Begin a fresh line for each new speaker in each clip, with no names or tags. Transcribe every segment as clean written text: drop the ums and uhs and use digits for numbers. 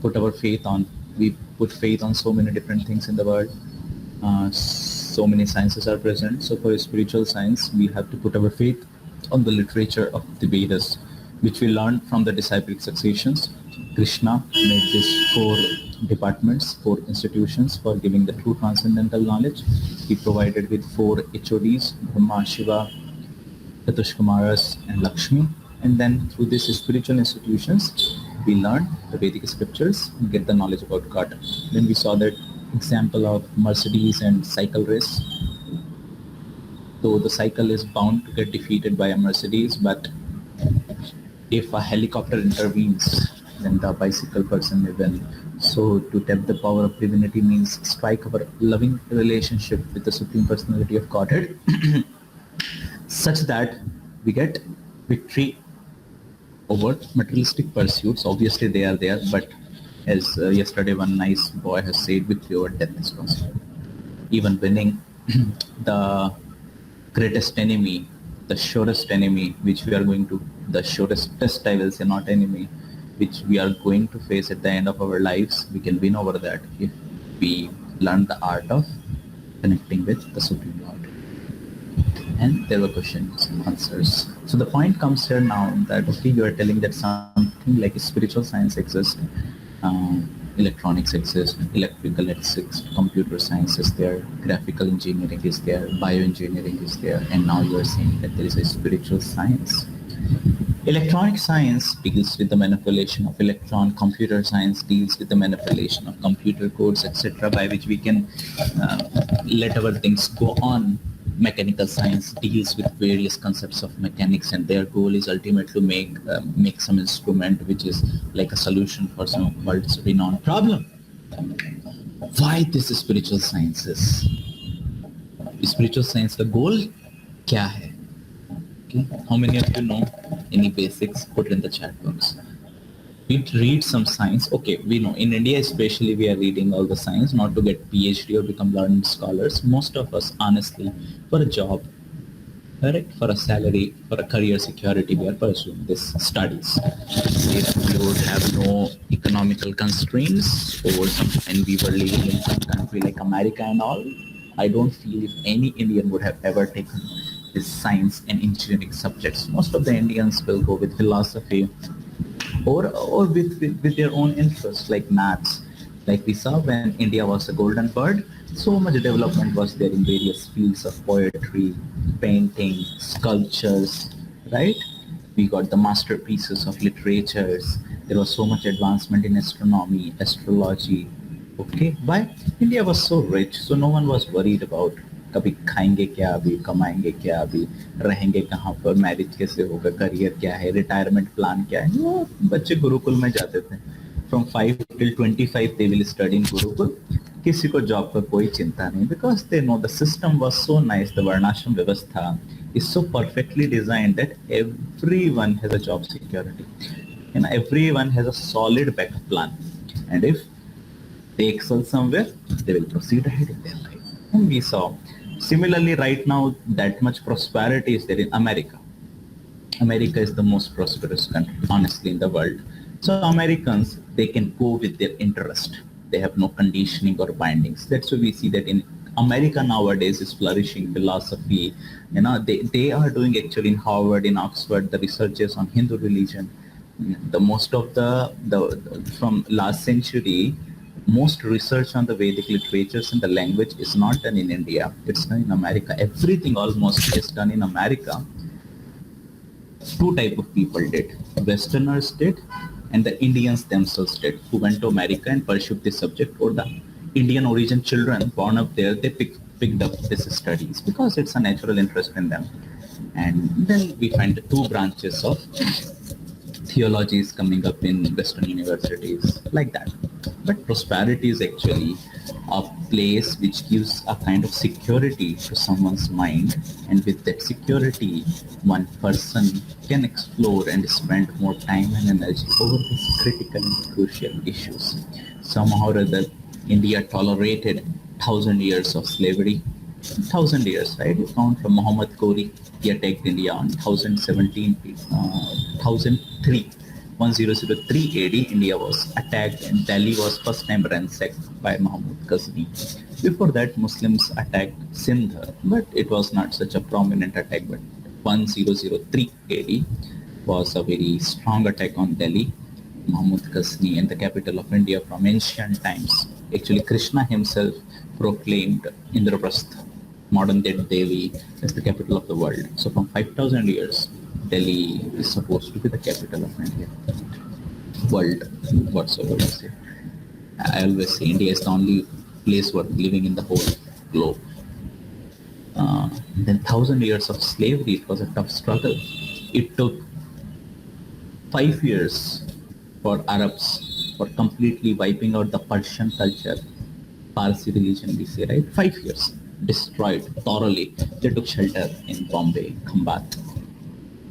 put our faith on. We put faith on so many different things in the world. So many sciences are present. So for spiritual science, we have to put our faith on the literature of the Vedas, which we learned from the disciplic successions. Krishna made these four departments, four institutions for giving the true transcendental knowledge. He provided with four HODs, Brahma, Shiva, Chatushkumaras and Lakshmi. And then through these spiritual institutions, we learn the Vedic scriptures and get the knowledge about God. Then we saw that example of Mercedes and cycle race. Though the cycle is bound to get defeated by a Mercedes, but if a helicopter intervenes, then the bicycle person may win. So to tap the power of divinity means strike our loving relationship with the Supreme Personality of Godhead such that we get victory over materialistic pursuits. Obviously they are there, but as yesterday one nice boy has said, victory over death is possible. Even winning the greatest enemy, the surest enemy, which we are going to, the surest test, I will say, not enemy, which we are going to face at the end of our lives, we can win over that if we learn the art of connecting with the Supreme Lord. And there were questions and answers. So the point comes here now that, okay, you are telling that something like spiritual science exists, electronics exists, electrical exists, computer science is there, graphical engineering is there, bioengineering is there, and now you are saying that there is a spiritual science. Electronic science deals with the manipulation of electron, computer science deals with the manipulation of computer codes, etc., by which we can let our things go on. Mechanical science deals with various concepts of mechanics, and their goal is ultimately to make some instrument which is like a solution for some world's renowned problem. Why this spiritual sciences? Spiritual science, the goal kya hai? Okay. How many of you know any basics? Put it in the chat box. We read some science. Okay, we know in India especially we are reading all the science not to get PhD or become learned scholars. Most of us, honestly, for a job, correct, for a salary, for a career security, we are pursuing these studies. If we would have no economical constraints or some, and we were living in some country like America and all, I don't feel if any Indian would have ever taken this science and engineering subjects. Most of the Indians will go with philosophy or with their own interests like maths. Like we saw when India was a golden bird, so much development was there in various fields of poetry, painting, sculptures, right? We got the masterpieces of literatures. There was so much advancement in astronomy, astrology. Okay, why? India was so rich, so no one was worried about कभी खाएंगे क्या अभी, कमाएंगे क्या अभी, रहेंगे कहाँ पर, मैरिज कैसे होगा, करियर क्या है, रिटायरमेंट प्लान क्या है. वो बच्चे गुरुकुल में जाते थे. From 5 till 25 they will study in Gurukul. किसी को जॉब का कोई चिंता नहीं, because they know the system was so nice. The Varnashram Vyavastha is so perfectly designed that everyone has a job security and everyone has a solid backup plan, and if they excel somewhere, they will proceed ahead in their life. And we saw similarly right now that much prosperity is there in America. America is the most prosperous country, honestly, in the world. So Americans, they can go with their interest. They have no conditioning or bindings. That's why we see that in America nowadays is flourishing philosophy. You know, they are doing actually in Harvard, in Oxford, the researches on Hindu religion. The most of the from last century, most research on the Vedic literatures and the language is not done in India. It's done in America. Everything almost is done in America. Two type of people did. Westerners did, and the Indians themselves did, who went to America and pursued this subject, or the Indian origin children born up there, they picked up these studies because it's a natural interest in them. And then we find the two branches of theology is coming up in Western universities, like that. But prosperity is actually a place which gives a kind of security to someone's mind, and with that security, one person can explore and spend more time and energy over these critical and crucial issues. Somehow or other, India tolerated 1,000 years of slavery. 1,000 years, right? You count from Muhammad Ghori, he attacked India on 1003. 1003 AD, India was attacked and Delhi was first time ransacked by Mahmud Ghazni. Before that, Muslims attacked Sindh, but it was not such a prominent attack. But 1003 AD was a very strong attack on Delhi. Mahmud Ghazni and the capital of India from ancient times. Actually, Krishna himself proclaimed Indraprastha, modern day Delhi, as the capital of the world. So from 5,000 years, Delhi is supposed to be the capital of India. World, whatsoever I say. I always say India is the only place worth living in the whole globe. Then 1,000 years of slavery, it was a tough struggle. It took 5 years for Arabs for completely wiping out the Persian culture, Parsi religion we say, right? 5 years, destroyed thoroughly. They took shelter in Bombay, Khambat,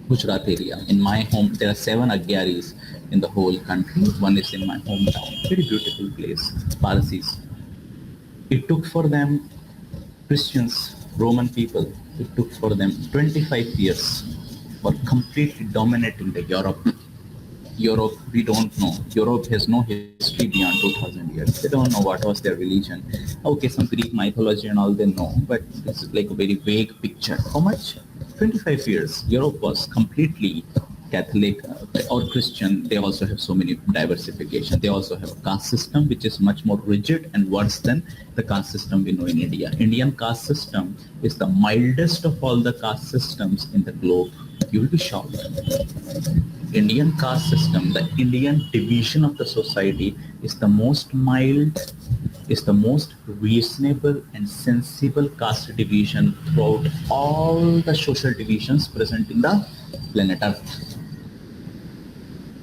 Gujarat area. In my home, there are 7 Agyaris in the whole country. One is in my hometown. Very beautiful place, Parsis. It took for them, Christians, Roman people, it took for them 25 years for completely dominating the Europe. Europe, we don't know. Europe has no history beyond 2000 years. They don't know what was their religion. Okay, some Greek mythology and all they know, but this is like a very vague picture. How much? 25 years. Europe was completely Catholic or Christian. They also have so many diversification. They also have a caste system which is much more rigid and worse than the caste system we know in India. Indian caste system is the mildest of all the caste systems in the globe. You will be shocked. Indian caste system, the Indian division of the society is the most mild, is the most reasonable and sensible caste division throughout all the social divisions present in the planet Earth.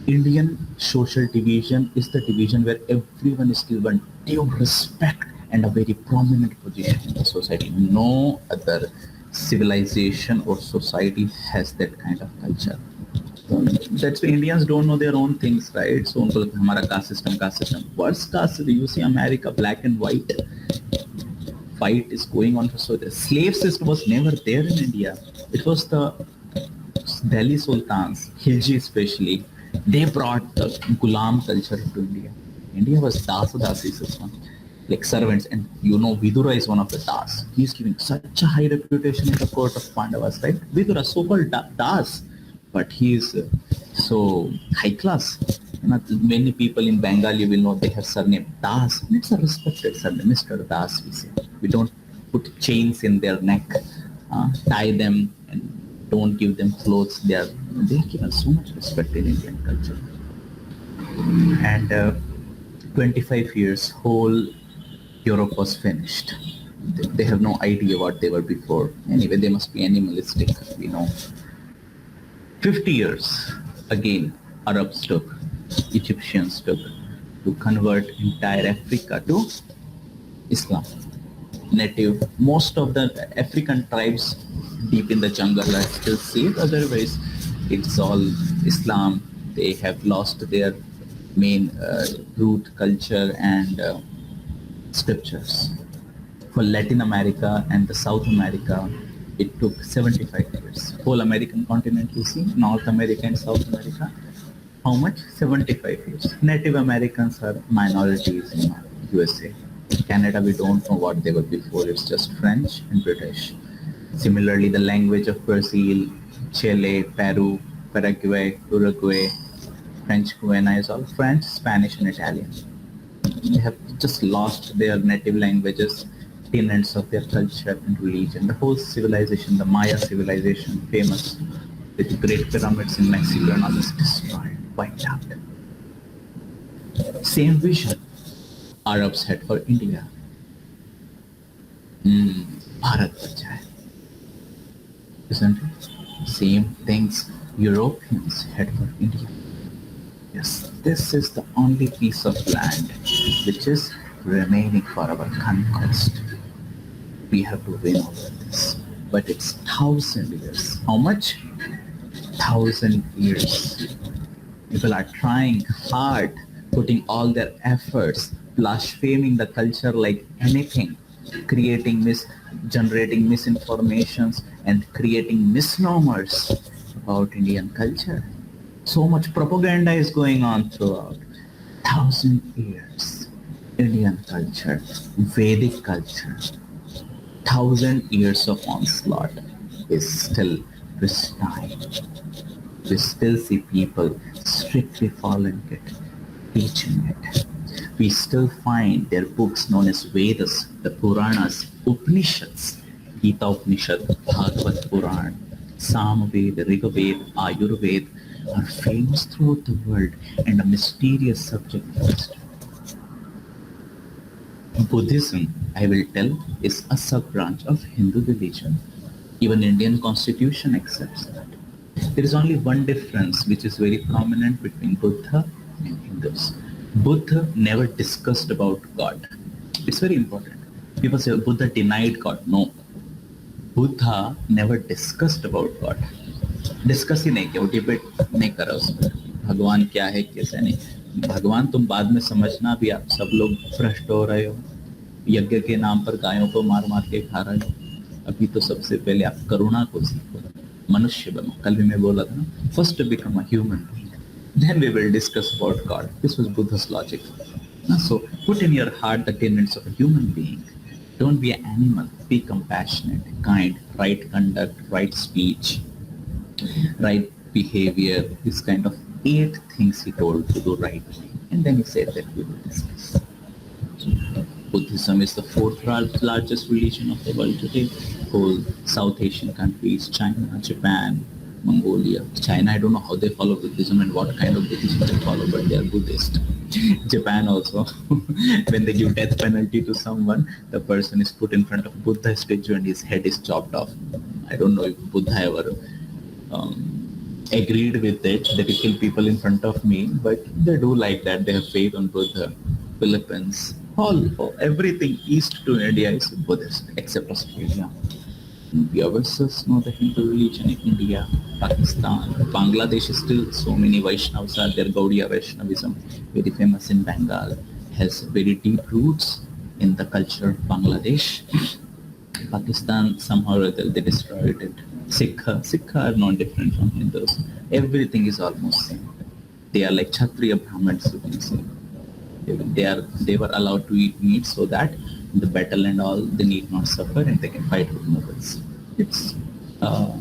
Indian social division is the division where everyone is given due respect and a very prominent position in the society. No other civilization or society has that kind of culture. That's why Indians don't know their own things, right? So, hamara caste system. What's caste? You see America, black and white. Fight is going on. So the slave system was never there in India. It was the Delhi Sultans, Khilji especially. They brought the Ghulam culture to India. India was Dasi system, like servants. And you know, Vidura is one of the Das. He's giving such a high reputation in the court of Pandavas, right? Vidura, so-called Das. But he is so high class. Many people in Bengali will know they have surname Das. And it's a respected surname, Mr. Das, we say. We don't put chains in their neck, tie them, and don't give them clothes. They're given so much respect in Indian culture. And 25 years, whole Europe was finished. They have no idea what they were before. Anyway, they must be animalistic, we know. 50 years, again, Arabs took, Egyptians took, to convert entire Africa to Islam. Most of the African tribes deep in the jungle are still safe, otherwise it's all Islam. They have lost their main root culture and scriptures. For Latin America and the South America, it took 75 years. Whole American continent, you see, North America and South America. How much? 75 years. Native Americans are minorities in USA. In Canada, we don't know what they were before. It's just French and British. Similarly, the language of Brazil, Chile, Peru, Paraguay, Uruguay, French Guiana is all French, Spanish, and Italian. They have just lost their native languages, tenets of their culture and religion. The whole civilization, the Maya civilization, famous with great pyramids in Mexico and all, is destroyed, wiped out. Same vision Arabs had for India. Bharat Bacha hai. Isn't it? Same things Europeans had for India. Yes, this is the only piece of land which is remaining for our conquest. We have to win over this. But it's 1,000 years. How much? 1,000 years. People are trying hard, putting all their efforts, blaspheming the culture like anything, generating misinformations and creating misnomers about Indian culture. So much propaganda is going on throughout. 1,000 years. Indian culture, Vedic culture, 1,000 years of onslaught is still pristine. We still see people strictly following it, teaching it. We still find their books known as Vedas, the Puranas, Upanishads, Gita Upanishad, Bhagavad Puran, Samaved, Rigaved, Ayurved are famous throughout the world and a mysterious subject for history. Buddhism, I will tell, is a sub-branch of Hindu religion. Even Indian constitution accepts that. There is only one difference which is very prominent between Buddha and Hindus. Buddha never discussed about God. It's very important. People say Buddha denied God. No. Buddha never discussed about God. Discuss ही नहीं किया, वो debate नहीं करा उसमें भगवान क्या है कैसे नहीं. भगवान तुम बाद में समझना, अभी आप सब लोग भ्रष्ट हो रहे हो, यज्ञ के नाम पर गायों को मार मार के खा रहे हो. अभी तो सबसे पहले आप करुणा को सीखो, मनुष्य बनो. कल भी मैं बोला था ना, first become a human being, then we will discuss about God. This was Buddha's logic. So put in your heart the tenets of a human being. Don't be an animal. Be compassionate, kind, right conduct, right speech, right behavior. This kind of 8 things he told to do right. And then he said that we will discuss. Buddhism is the 4th largest religion of the world today. Whole South Asian countries, China, Japan, Mongolia. China, I don't know how they follow Buddhism and what kind of Buddhism they follow, but they are Buddhist. Japan also, when they give death penalty to someone, the person is put in front of Buddha statue and his head is chopped off. I don't know if Buddha ever agreed with it, that you kill people in front of me, but they do like that. They have faith on Buddha. Philippines, all everything east to India is Buddhist, except Australia. We ourselves know the Hindu religion in India, Pakistan, Bangladesh is still so many Vaishnavas are there. Gaudiya Vaishnavism, very famous in Bengal, has very deep roots in the culture of Bangladesh. Pakistan, somehow or other, they destroyed it. Sikh are not different from Hindus. Everything is almost same. They are like Kshatriya Brahmins, you can say. They were allowed to eat meat so that in the battle and all they need not suffer and they can fight with Mughals. It's a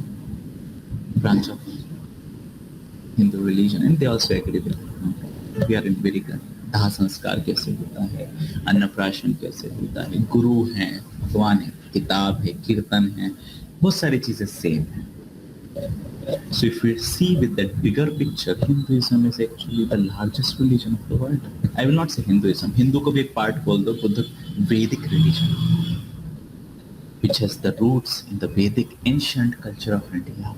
branch of Hindu religion and they also agree with it. We are in very good. दाह संस्कार कैसे होता है, अन्नप्राशन कैसे होता है, गुरु हैं, भगवान है, किताब है, कीर्तन है, बहुत सारी चीजें सेम है. So if we see with that bigger picture, Hinduism is actually the largest religion of the world. I will not say Hinduism. Hindu को भी एक part बोल दो, Buddha Vedic religion, which has the roots in the Vedic ancient culture of India.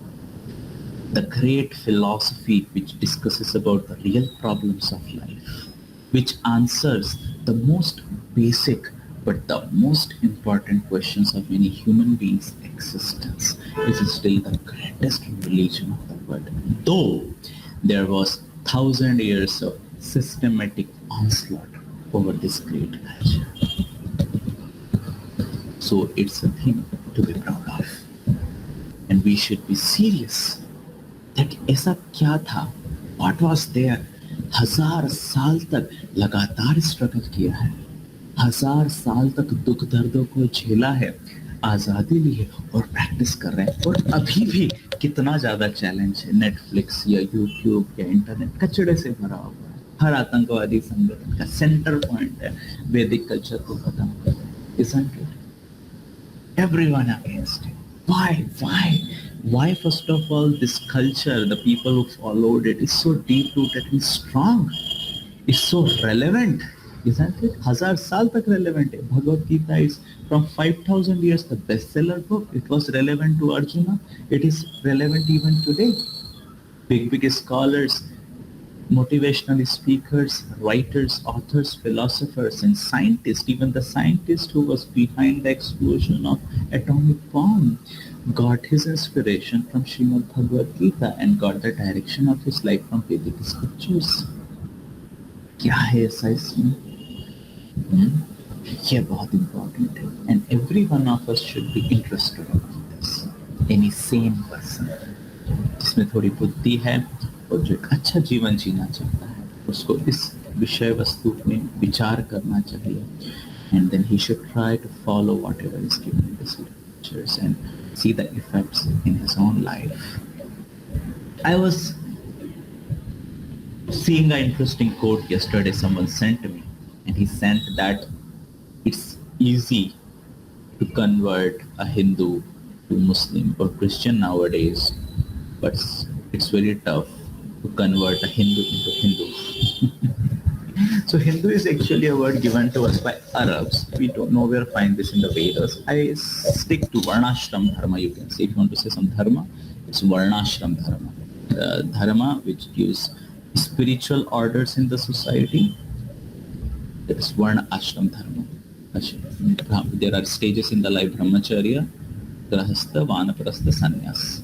The great philosophy which discusses about the real problems of life, which answers the most basic but the most important questions of any human being's existence. This is still the greatest religion of the world. Though there was 1,000 years of systematic onslaught over this great culture. So it's a thing to be proud of. And we should be serious that ऐसा क्या था? What was there? 1000 साल तक लगातार struggle किया है, 1000 साल तक दुख दर्दों को झेला है, आजादी ली है और प्रैक्टिस कर रहे हैं. और अभी भी कितना ज्यादा चैलेंज है. नेटफ्लिक्स या यूट्यूब या इंटरनेट कचड़े से भरा हुआ है. हर आतंकवादी संगठन का सेंटर पॉइंट है वैदिक कल्चर को खत्म करना. Isn't it? Everyone against it. Why first of all this culture, the people who followed it, is so deep rooted and strong. It's so relevant, isn't it? 1000 साल तक relevant है. Bhagavad Gita is from 5,000 years the bestseller book. It was relevant to Arjuna. It is relevant even today. Big scholars, motivational speakers, writers, authors, philosophers, and scientists, even the scientist who was behind the explosion of atomic bomb, got his inspiration from Srimad Bhagavad Gita and got the direction of his life from Vedic scriptures. क्या है ऐसा इसमें? ये बहुत important है. And every one of us should be interested about this. Any sane person जिसमें थोड़ी बुद्धि है, और जो एक अच्छा जीवन जीना चाहता है उसको इस विषय वस्तु में विचार करना चाहिए. And then he should try to follow whatever is given in these literatures and see the effects in his own life. I was seeing an interesting quote yesterday someone sent me, and he sent that it's easy to convert a Hindu to Muslim or Christian nowadays, but it's very tough to convert a Hindu into Hindu. So Hindu is actually a word given to us by Arabs. We don't nowhere find this in the Vedas. I stick to Varnashram Dharma, you can say. If you want to say some Dharma, it's Varnashram Dharma. Dharma which gives spiritual orders in the society. That is Varna Ashram Dharma. There are stages in the life: Brahmacharya, Grahastha, Vanaprastha, Sannyas.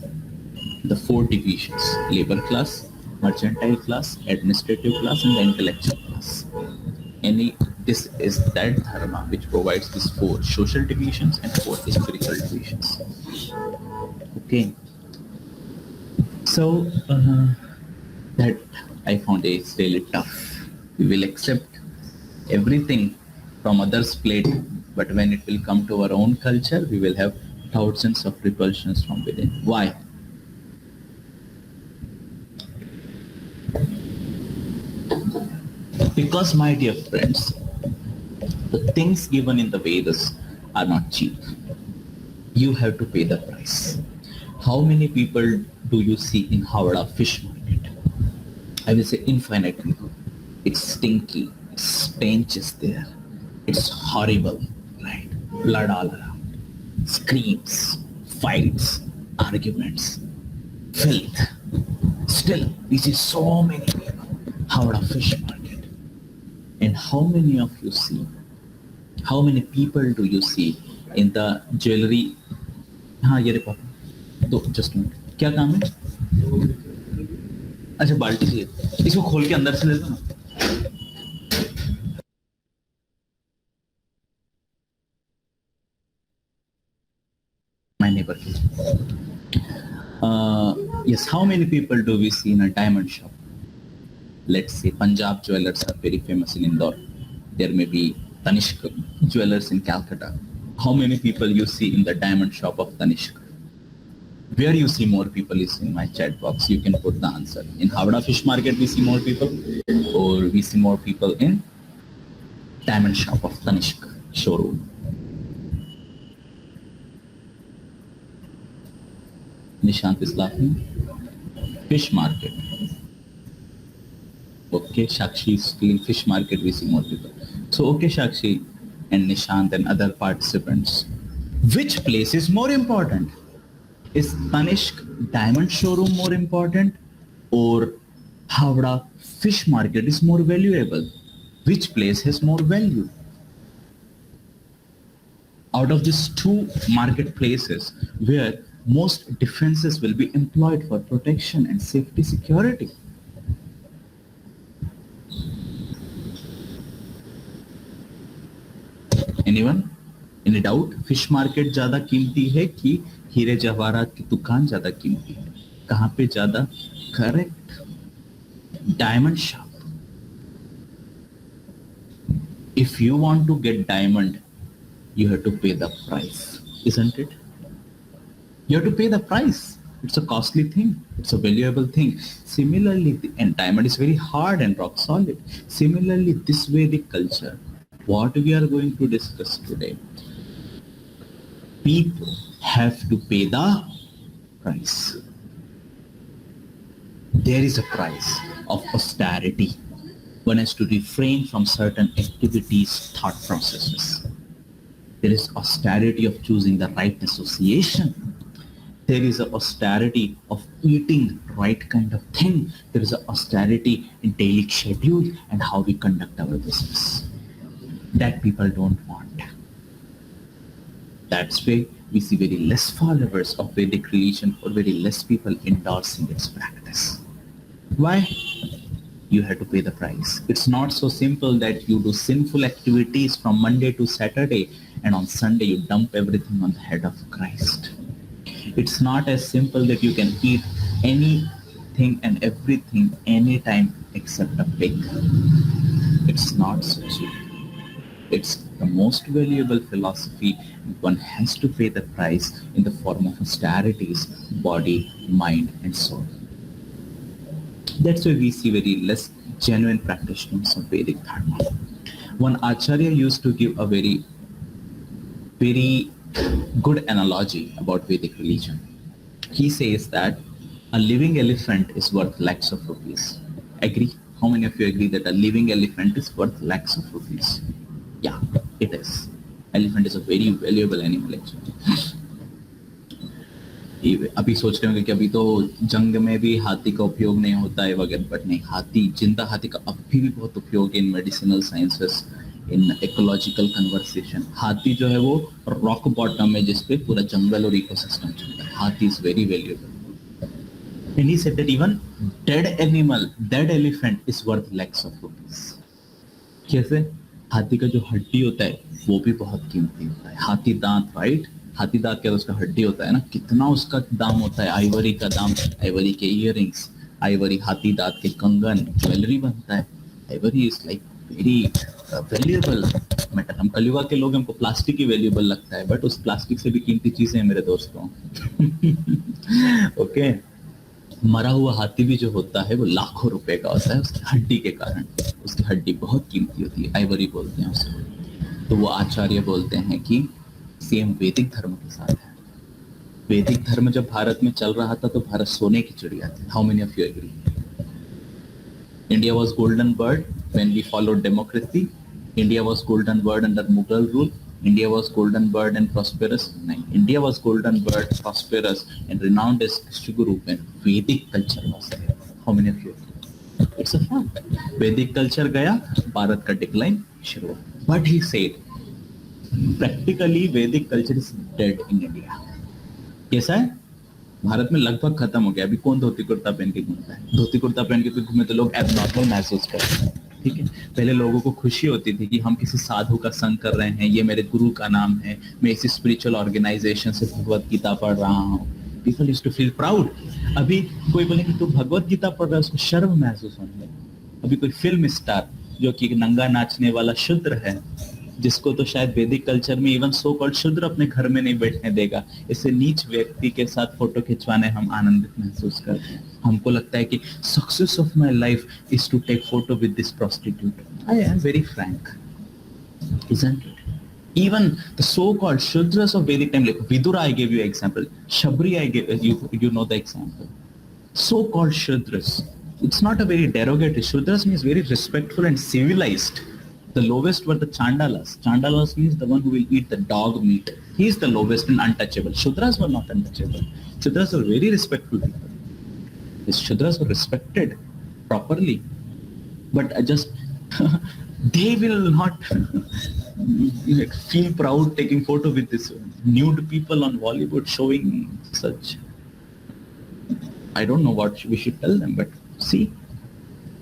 The four divisions: labor class, mercantile class, administrative class, and the intellectual class. This is that dharma which provides these four social divisions and four spiritual divisions. Okay. So that I found is really tough. We will accept everything from others' plate, but when it will come to our own culture, we will have thousands of repulsions from within. Why? Because, my dear friends, the things given in the Vedas are not cheap. You have to pay the price. How many people do you see in Howrah fish market? I will say infinitely. It's stinky. Stench is there. It's horrible, right? Blood all around. Screams, fights, arguments, filth. Still, we see so many people. Howrah fish market. And how many of you see? How many people do you see in the jewelry? हाँ ये रे पापा तो just minute क्या काम है? अच्छा बाल्टी चाहिए, इसको खोल के अंदर से ले लो ना. My neighbor. Yes, how many people do we see in a diamond shop? Let's say Punjab jewelers are very famous in Indore. There may be Tanishq jewelers in Calcutta. How many people you see in the diamond shop of Tanishq? Where you see more people is in my chat box. You can put the answer. In Howrah Fish Market we see more people, or we see more people in diamond shop of Tanishq showroom. Nishant is laughing. Fish market. Okay, Shakshi is still in fish market, we see more people. So okay, Shakshi and Nishant and other participants. Which place is more important? Is Tanishq diamond showroom more important, or Howrah fish market is more valuable? Which place has more value? Out of these two marketplaces where most defenses will be employed for protection and safety security. Anyone? Any doubt? Fish market ज़्यादा कीमती है कि हीरे जवाहरात की दुकान ज़्यादा कीमती है? कहाँ पे ज़्यादा? Correct. Diamond shop. If you want to get diamond, you have to pay the price, isn't it? You have to pay the price. It's a costly thing. It's a valuable thing. Similarly, and diamond is very hard and rock solid. Similarly, this Vedic culture, what we are going to discuss today, people have to pay the price. There is a price of austerity. One has to refrain from certain activities, thought processes. There is austerity of choosing the right association. There is an austerity of eating right kind of thing. There is an austerity in daily schedule and how we conduct our business. That people don't want. That's why we see very less followers of Vedic religion or very less people endorsing its practice. Why? You have to pay the price. It's not so simple that you do sinful activities from Monday to Saturday and on Sunday you dump everything on the head of Christ. It's not as simple that you can eat any anything and everything anytime except a pig. It's not so cheap. It's the most valuable philosophy. One has to pay the price in the form of austerities, body, mind, and soul. That's why we see very less genuine practitioners of Vedic Dharma. One Acharya used to give a very good analogy about Vedic religion. He says that a living elephant is worth lakhs of rupees. Agree? How many of you agree that a living elephant is worth lakhs of rupees? Yeah, it is. Elephant is a very valuable animal actually. अभी सोच रहे होंगे कि अभी तो जंग में भी हाथी का उपयोग नहीं होता है वगैरह, बट नहीं, हाथी, जिंदा हाथी का अभी भी बहुत उपयोग है in medicinal sciences, in ecological conversation. हाथी जो है वो रॉक बॉटम है जिसपे पूरा जंगल और इकोसिस्टम चलता है. हाथी is very valuable. And he said that even dead animal, dead elephant is worth lakhs of rupees. कैसे? हाथी का जो हड्डी होता है वो भी बहुत कीमती होता है. हाथी दांत, राइट? हाथी दांत क्या, उसका हड्डी होता है ना, कितना उसका दाम होता है. आइवरी का दाम, आइवरी के इयररिंग्स, आइवरी हाथी दांत के कंगन, ज्वेलरी बनता है. Ivory is like very valuable metal. हम कलियुगा के लोग, हमको प्लास्टिक ही वैल्यूएबल लगता है, बट उस प्लास्टिक से भी कीमती चीजें हैं मेरे दोस्तों. ओके. मरा हुआ हाथी भी जो होता है वो लाखों रुपए का होता है उसकी हड्डी के कारण. उसकी हड्डी बहुत कीमती होती है, आइवरी बोलते हैं उसे. तो वो आचार्य बोलते हैं कि सेम वैदिक धर्म के साथ है. वैदिक धर्म जब भारत में चल रहा था तो भारत सोने की चिड़िया थी. How many of you agree? India was golden bird when we followed democracy. India was golden bird under Mughal rule. India was golden bird and prosperous. No, India was golden bird, prosperous, and renowned as Shiguru when Vedic culture was there. How many of you? It's a fact. Vedic culture गया, भारत का decline शुरू. But he said, practically Vedic culture is dead in India. कैसा है? भारत में लगभग खत्म हो गया. अभी कौन धोती कुर्ता पहन के घूमता है? धोती कुर्ता पहन के घूमे तो लोग एबनॉर्मल महसूस करते हैं. ठीक है. पहले लोगों को खुशी होती थी कि हम किसी साधु का संग कर रहे हैं, ये मेरे गुरु का नाम है, मैं इसी स्पिरिचुअल ऑर्गेनाइजेशन से भगवत गीता पढ़ रहा हूँ. People used to feel proud. अभी कोई बोले कि तू भगवत गीता पढ़ रहा है, उसको शर्म महसूस होने लगी. अभी कोई फिल्म स्टार जो कि नंगा नाचने वाला शूद्र है, जिसको तो शायद वैदिक कल्चर में इवन सो कॉल्ड शूद्र अपने घर में नहीं बैठने देगा, इससे नीच व्यक्ति के साथ फोटो खिंचवाने हम आनंदित महसूस करते हैं. हमको लगता है कि success of my life is to take photo with this prostitute. I am very frank, isn't it? Even the so-called shudras of Vedic time, like Vidura, I gave you an example. Shabri, I gave you know the example. So-called shudras. It's not a very derogatory. Shudras means very respectful and civilized. The lowest were the Chandalas. Chandalas means the one who will eat the dog meat. He is the lowest and untouchable. Shudras were not untouchable. Shudras were very respectful people. The Shudras were respected properly. But they will not feel proud taking photo with this nude people on Bollywood showing such. I don't know what we should tell them, but see.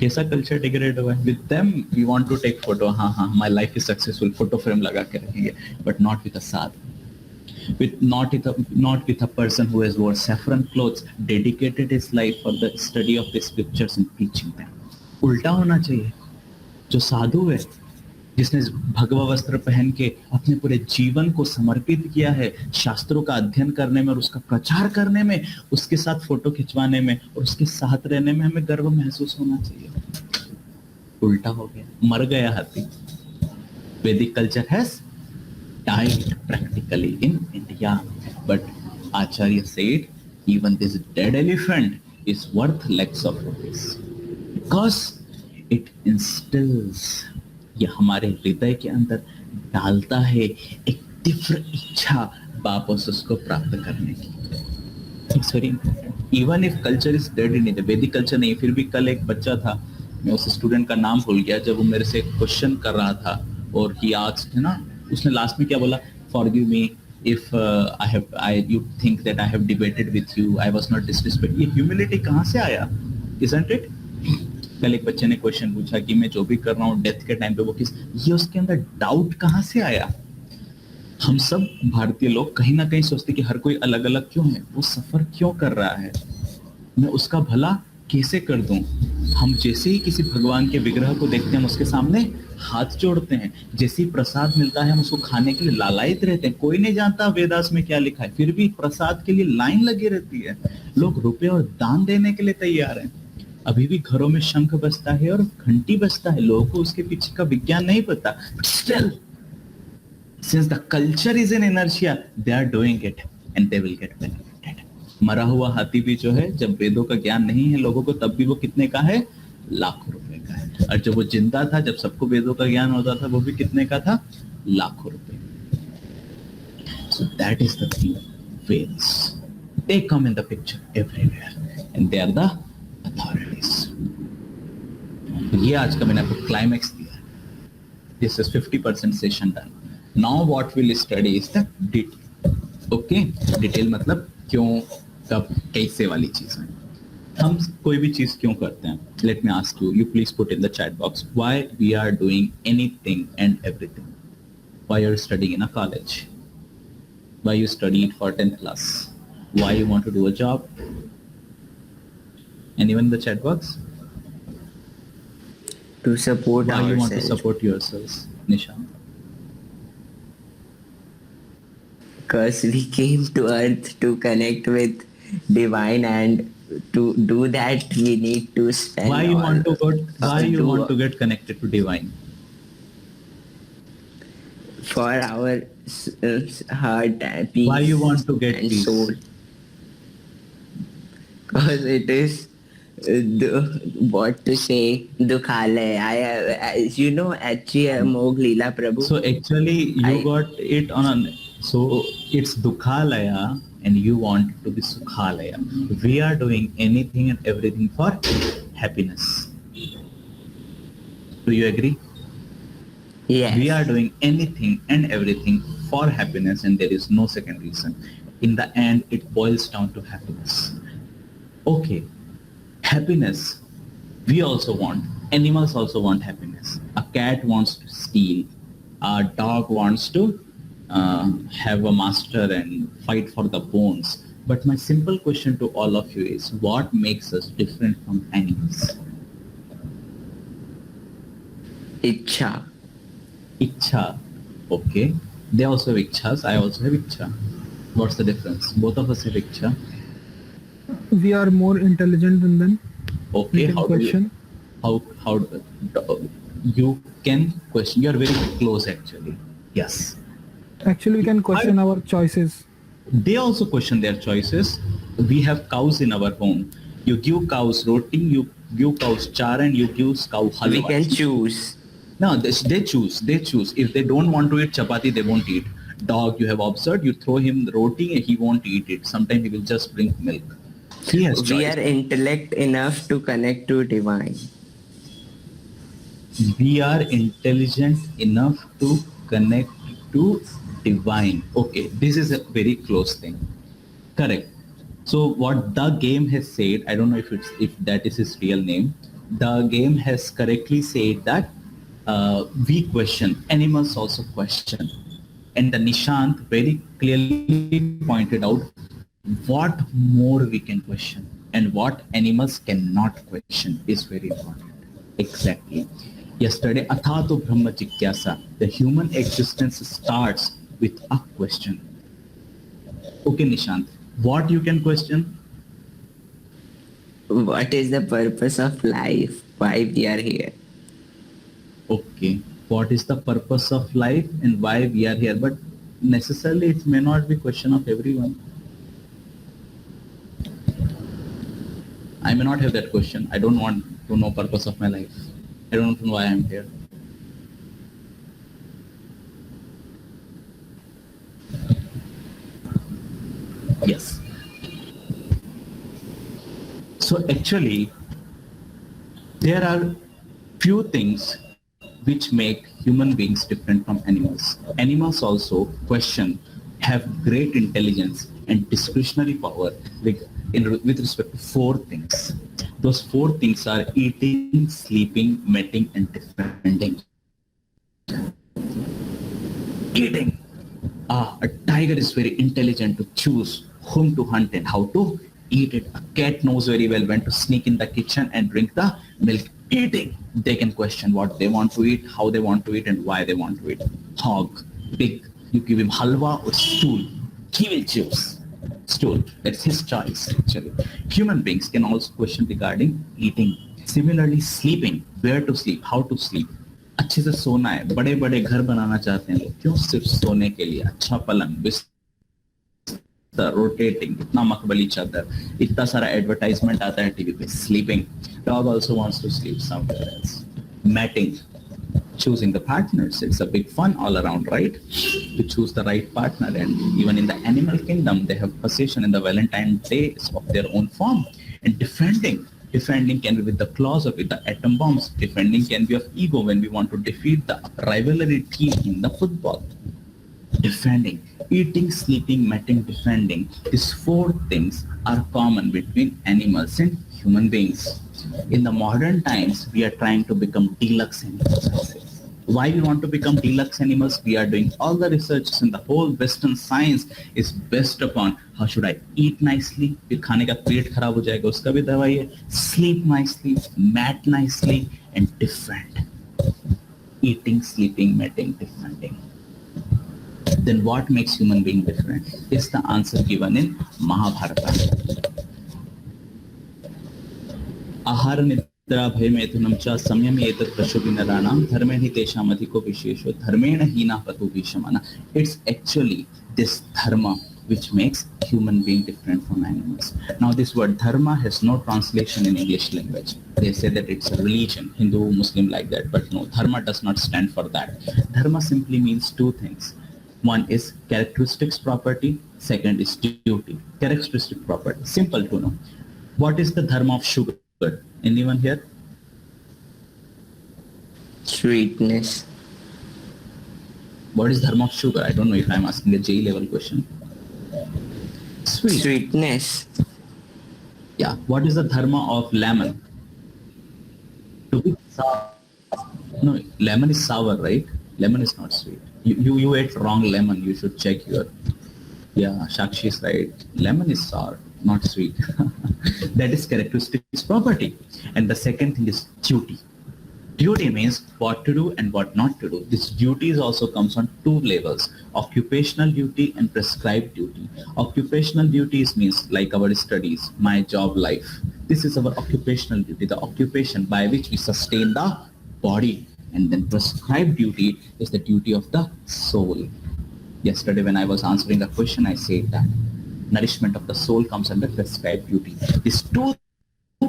कैसा culture degrade हुआ है. With them we want to take photo. हाँ, my life is successful, photo frame लगा के रखेंगे, but not with a sadhu, not with a person who has worn saffron clothes, dedicated his life for the study of the scriptures and preaching them. उल्टा होना चाहिए. जो साधु है, जिसने भगवा वस्त्र पहन के अपने पूरे जीवन को समर्पित किया है शास्त्रों का अध्ययन करने में और उसका प्रचार करने में, उसके साथ फोटो खिंचवाने में और उसके साथ रहने में हमें गर्व महसूस होना चाहिए. उल्टा हो गया, मर गया हाथी. वैदिक culture has died practically in India, but Acharya said even this dead elephant is worth lakhs of rupees because it instills, ये हमारे हृदय के अंदर डालता है एक तीव्र इच्छा वापस उसको प्राप्त करने की. It's very important. Even if culture is dead in India, वैदिक कल्चर नहीं. फिर भी कल एक बच्चा था, मैं उस स्टूडेंट का नाम भूल गया, जब वो मेरे से क्वेश्चन कर रहा था और ही आस्क्ड, है ना, उसने लास्ट में क्या बोला, forgive me if you think that I have debated with you, I was not disrespectful. ये ह्यूमिलिटी कहाँ से आया? Isn't it? कल एक बच्चे ने क्वेश्चन पूछा कि मैं जो भी कर रहा हूँ डेथ के टाइम पे वो किस, ये उसके अंदर डाउट कहाँ से आया? हम सब भारतीय लोग कहीं ना कहीं सोचते कि हर कोई अलग अलग क्यों है, वो सफर क्यों कर रहा है, मैं उसका भला कैसे कर दूं? हम जैसे ही किसी भगवान के विग्रह को देखते हैं हम उसके सामने हाथ जोड़ते हैं, जैसे ही प्रसाद मिलता है हम उसको खाने के लिए लालायित रहते हैं। कोई नहीं जानता वेदास में क्या लिखा है, फिर भी प्रसाद के लिए लाइन लगी रहती है। लोग रुपए और दान देने के लिए तैयार हैं। अभी भी घरों में शंख बजता है और घंटी बजता है, लोगों को उसके पीछे का विज्ञान नहीं पता, but still since the culture is in inertia they are doing it and they will get benefited. मरा हुआ हाथी भी जो है, जब वेदों का ज्ञान नहीं है लोगों को, तब भी वो कितने का है? लाखों रुपए का है। और जब वो जिंदा था, जब सबको वेदों का ज्ञान होता था, वो भी कितने का था? लाखों रुपए। So that is the thing. Veds, they come in the picture everywhere and they are the authorities. ये आज का मैंने आपको क्लाइमेक्स दिया। This is 50% session done. Now what we'll study is the detail. Okay? Detail मतलब क्यों, कब, कैसे वाली चीजें। हम कोई भी चीज क्यों करते हैं? Let me ask you. You please put in the chat box why we are doing anything and everything. Why you're studying in a college? Why you studied for 10th class? Why you want to do a job? Anyone in the chat box?
To support
Why
ourselves.
you want to support yourselves, Nishan?
Because we came to earth to connect with divine, and to do that we need to spend
Why you want to get connected to divine?
For our heart peace.
Why you want to get
and
peace?
soul. Because it is what to say, Dukhalaya. As you know, actually, Mog Leela Prabhu.
So actually you got it on so it's Dukhalaya and you want to be Sukhalaya. We are doing anything and everything for happiness. Do you agree?
Yes.
We are doing anything and everything for happiness and there is no second reason. In the end, it boils down to happiness. Okay, happiness, we also want. Animals also want happiness. A cat wants to steal. A dog wants to have a master and fight for the bones. But my simple question to all of you is, what makes us different from animals?
Ichha.
Ichha. Okay. They also have ichhas. I also have ichha. What's the difference? Both of us have ichha.
We are more intelligent than them.
Okay.
How question?
How you can question? You are very close actually. Yes.
Actually, we can question our choices.
They also question their choices. We have cows in our home. You give cows roti, you give cows char, and you give cow halwa.
We can choose.
No, they choose. They choose. If they don't want to eat chapati, they won't eat. Dog, you have observed, you throw him roti and he won't eat it. Sometimes he will just drink milk. He has choice.
We are intellect enough to connect to divine.
We are intelligent enough to connect to divine. Okay, this is a very close thing. Correct. So what the game has said, I don't know if that is his real name. The game has correctly said that we question. Animals also question. And the Nishant very clearly pointed out what more we can question and what animals cannot question is very important. Exactly. Yesterday, Athato Brahma Jigyasa, the human existence starts with a question. Okay, Nishant, what you can question?
What is the purpose of life? Why we are here?
Okay, what is the purpose of life and why we are here? But necessarily it may not be question of everyone. I may not have that question. I don't want to know purpose of my life. I don't know why I'm here. Yes. So actually, there are few things which make human beings different from animals. Animals also question, have great intelligence and discretionary power with respect to four things. Those four things are eating, sleeping, mating, and defending. Eating. A tiger is very intelligent to choose whom to hunt and how to eat it. A cat knows very well when to sneak in the kitchen and drink the milk. Eating. They can question what they want to eat, how they want to eat, and why they want to eat. Hog, pig, you give him halwa or stool. He will choose stool. That's his choice, actually. Human beings can also question regarding eating. Similarly, sleeping. Where to sleep, how to sleep. अच्छे से सोना है, बड़े बड़े घर बनाना चाहते हैं लोग, क्यों? सिर्फ सोने के लिए. अच्छा पलंग, बिस्तर, रोटेटिंग, इतना मकबली चादर, इतना सारा एडवर्टाइजमेंट आता है टीवी पे. Sleeping. Dog also wants to sleep somewhere else. Matting. Choosing the partners, it's a big fun all around, right? To choose the right partner. And even in the animal kingdom, they have possession in the Valentine days of their own form. And defending can be with the claws or with the atom bombs. Defending can be of ego when we want to defeat the rivalry team in the football. Defending, eating, sleeping, matting, defending. These four things are common between animals and human beings. In the modern times, we are trying to become deluxe animals. Why we want to become deluxe animals? We are doing all the researches and the whole Western science is based upon how should I eat nicely, फिर खाने का पेट खराब हो जाएगा, उसका भी दवाई है. Sleep nicely, mat nicely, and defend. Eating, sleeping, matting, defending. Then what makes human being different? Is the answer given in Mahabharata. आहार निद्रा भय मैथुनम च संयम एतत् पशुभिनराणां धर्मेण हि तेषाम् अधिको विशेषो धर्मेण हीना पतु विषमना. It's actually this dharma which makes human being different from animals. Now this word dharma has no translation in English language. They say that it's a religion, Hindu, Muslim, like that, but no, dharma does not stand for that. Dharma simply means two things. One is characteristics property, second is duty. Characteristic property, simple to know. What is the dharma of sugar? Anyone here?
Sweetness.
What is dharma of sugar? I don't know if I'm asking a JEE level question.
Sweetness.
Yeah. What is the dharma of lemon? To be sour. No, lemon is sour, right? Lemon is not sweet. You ate wrong lemon. You should check your. Yeah, Shakshi is right. Lemon is sour, not sweet. That is characteristics property. And the second thing is duty. Duty means what to do and what not to do. This duties also comes on two levels, occupational duty and prescribed duty. Occupational duties means like our studies, my job, life. This is our occupational duty, the occupation by which we sustain the body. And then prescribed duty is the duty of the soul. Yesterday when I was answering a question, I said that nourishment of the soul comes under prescribed duty. These two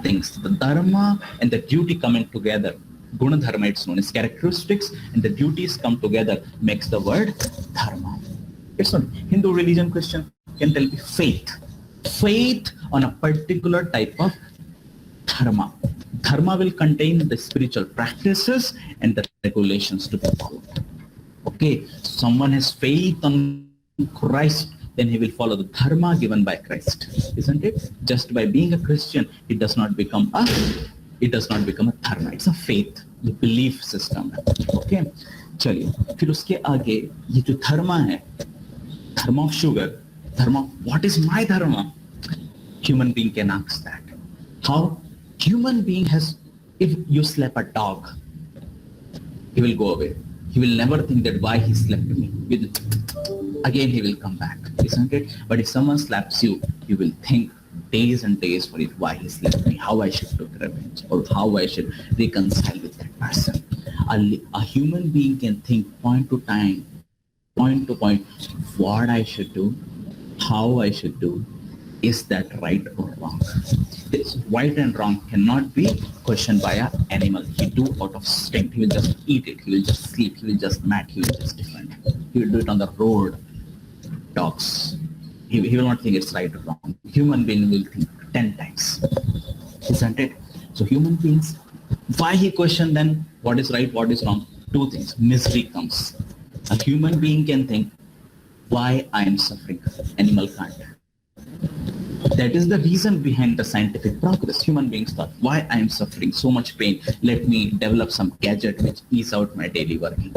things, the dharma and the duty coming together, guna dharma it's known as characteristics, and the duties come together makes the word dharma. It's not Hindu religion question, can tell me faith. Faith on a particular type of dharma. Dharma will contain the spiritual practices and the regulations to be followed. Okay, someone has faith on Christ, then he will follow the dharma given by Christ, isn't it? Just by being a Christian, it does not become a dharma. It's a faith, the belief system. Okay, चलिए फिर उसके आगे ये जो धर्मा है, dharma of sugar, dharma. What is my dharma? Human being can ask that. How? Human being has, if you slap a dog, he will go away. He will never think that why he slapped me. Again, he will come back, isn't it? But if someone slaps you, you will think days and days for it, why he slapped me, how I should take revenge, or how I should reconcile with that person. A human being can think point to point, what I should do, how I should do, is that right or wrong? This right and wrong cannot be questioned by an animal. He do out of instinct. He will just eat it. He will just sleep. He will just mat. He will just defend. He will do it on the road. Dogs. He will not think it's right or wrong. Human being will think 10 times. Isn't it? So human beings, why he question then what is right, what is wrong? Two things. Misery comes. A human being can think, why I am suffering. Animal can't. That is the reason behind the scientific progress. Human beings thought, why I am suffering so much pain? Let me develop some gadget which ease out my daily working.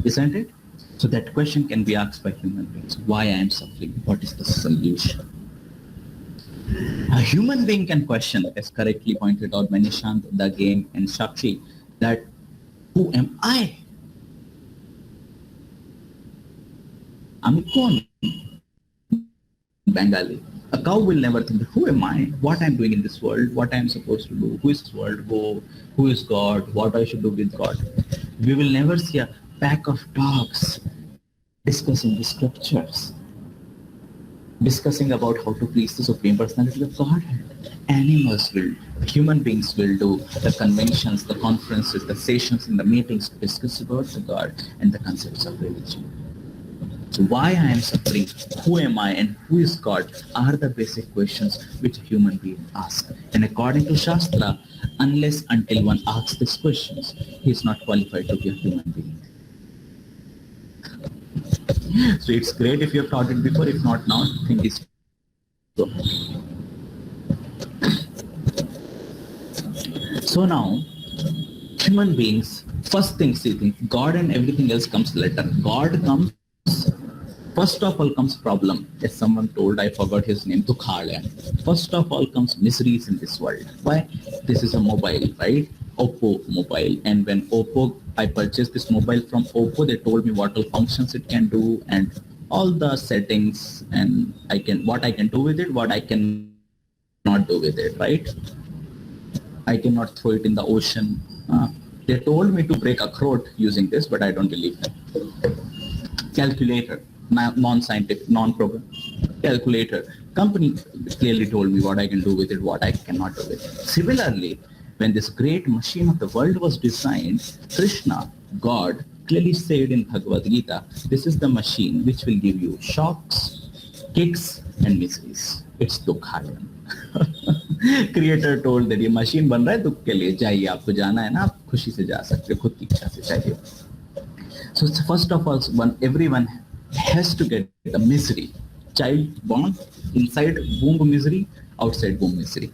Isn't it? So that question can be asked by human beings. Why I am suffering? What is the solution? A human being can question, as correctly pointed out by Nishant, the game, and Shakshi, that who am I? I'm Kon, Bengali. A cow will never think, who am I? What I'm doing in this world? What I'm supposed to do? Who is this world? Who is God? What I should do with God? We will never see a pack of dogs discussing the scriptures, discussing about how to please the Supreme Personality of Godhead. Animals will, human beings will do the conventions, the conferences, the sessions in the meetings to discuss about the God and the concepts of religion. So why I am suffering, who am I, and who is God are the basic questions which a human being asks. And according to Shastra, unless until one asks these questions, he is not qualified to be a human being. So it's great if you have taught it before. If not now, think it's so. So now, human beings, first things they think, God and everything else comes later. God comes, first of all comes problem. As someone told, I forgot his name, Dukhalya. First of all comes miseries in this world. Why? This is a mobile, right? Oppo mobile. And when Oppo, I purchased this mobile from Oppo, they told me what all functions it can do and all the settings and what I can do with it, what I can not do with it, right? I cannot throw it in the ocean. They told me to break a throat using this, but I don't believe them. Calculator, non-scientific, non-program. Calculator. Company clearly told me what I can do with it, what I cannot do with it. Similarly, when this great machine of the world was designed, Krishna, God, clearly said in Bhagavad Gita, this is the machine which will give you shocks, kicks, and miseries. It's Dukhayan. Creator told that ये machine बन रहा है दुख के लिए, जाइए आपको जाना है ना, आप खुशी से जा सकते हो, खुद की इच्छा से चाहिए. So first of all, everyone has to get the misery. Child born, inside womb misery, outside womb misery.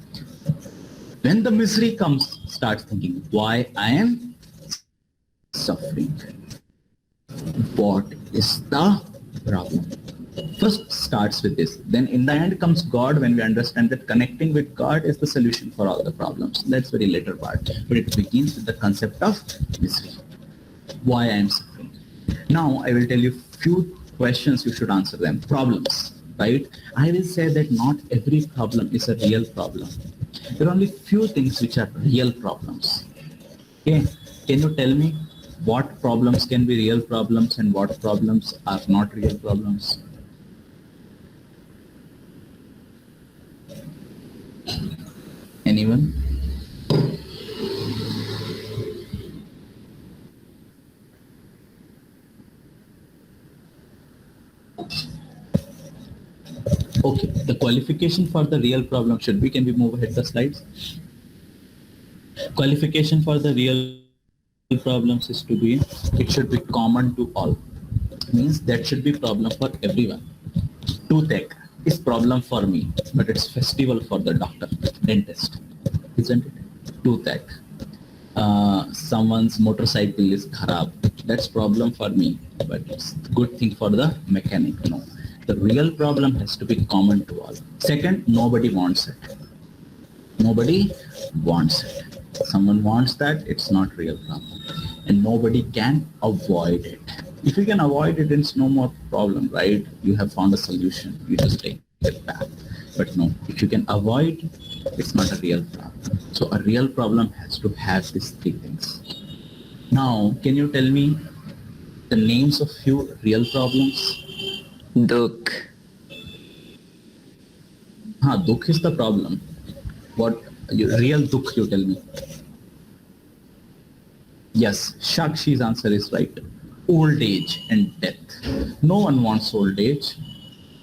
When the misery comes, start thinking, why I am suffering? What is the problem? First starts with this. Then in the end comes God, when we understand that connecting with God is the solution for all the problems. That's very later part. But it begins with the concept of misery. Why I am suffering. Now I will tell you few questions, you should answer them. Problems, right? I will say that not every problem is a real problem. There are only few things which are real problems. Okay, can you tell me what problems can be real problems and what problems are not real problems? Anyone? Okay, the qualification for the real problem should be, can we move ahead the slides? Qualification for the real problems is to be, it should be common to all. Means that should be problem for everyone. Toothache is problem for me, but it's festival for the doctor, dentist, isn't it? Toothache. Someone's motorcycle is kharab. That's problem for me, but it's good thing for the mechanic. No. The real problem has to be common to all. Second, nobody wants it. Nobody wants it. Someone wants that, it's not real problem. And nobody can avoid it. If you can avoid it, it's no more problem, right? You have found a solution. You just take it back. But no, if you can avoid, it's not a real problem. So a real problem has to have these three things. Now, can you tell me the names of few real problems?
Dukh.
Dukh is the problem. What real dukh, you tell me? Yes, Shakshi's answer is right. Old age and death. No one wants old age.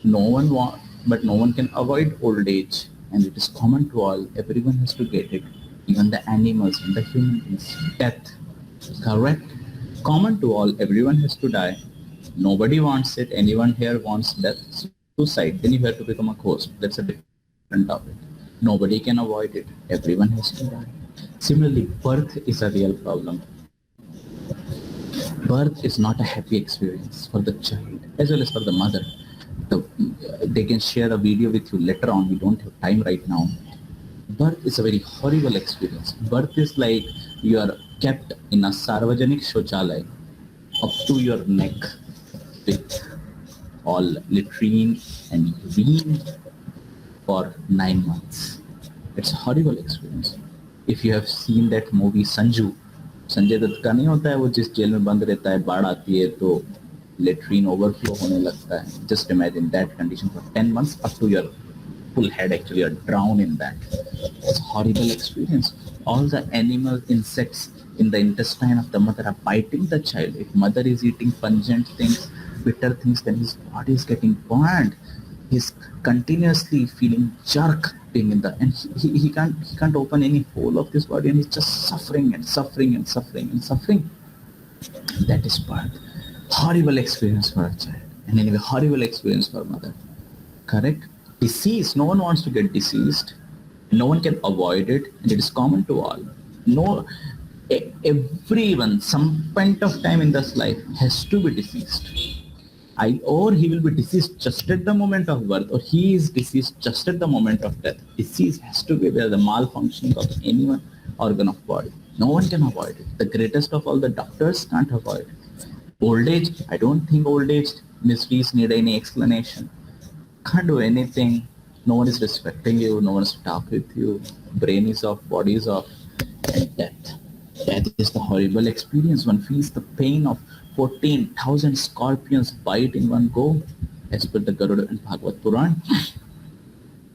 But no one can avoid old age. And it is common to all. Everyone has to get it. Even the animals and the humans. Death. Correct? Common to all. Everyone has to die. Nobody wants it. Anyone here wants death? Suicide. Then you have to become a ghost. That's a different topic. Nobody can avoid it. Everyone has to die. Similarly, birth is a real problem. Birth is not a happy experience for the child as well as for the mother. they can share a video with you later on. We don't have time right now. Birth is a very horrible experience. Birth is like you are kept in a sarvajanik shochalay up to your neck with all latrine and urine for 9 months. It's a horrible experience. If you have seen that movie Sanju, Sanjay Dutt का नहीं होता है वो जिस jail में बंद रहता है, बाढ़ आती है तो लेट्रिन ओवरफ्लो होने लगता है. Just imagine that condition for 10 months up to your full head. Actually, you're drowned in that. It's a horrible experience. All the animal insects in the intestine of the mother are biting the child. If mother is eating pungent things, bitter things, then his body is getting burned. He's continuously feeling jerk being in the, and he can't open any hole of this body, and he's just suffering and suffering and suffering and suffering. That is birth. Horrible experience for a child, and anyway, horrible experience for a mother. Correct? Disease. No one wants to get diseased. No one can avoid it, and it is common to all. No, everyone, some point of time in this life has to be deceased. Or he will be deceased just at the moment of birth, or he is deceased just at the moment of death. Disease has to be there, the malfunctioning of any one organ of body. No one can avoid it. The greatest of all the doctors can't avoid it. Old age, I don't think old age mysteries need any explanation. Can't do anything. No one is respecting you, no one is to talk with you. Brain is off, body is off, and death. Death is the horrible experience. One feels the pain of 14,000 scorpions bite in one go, as per the Garuda and Bhagavad Puran.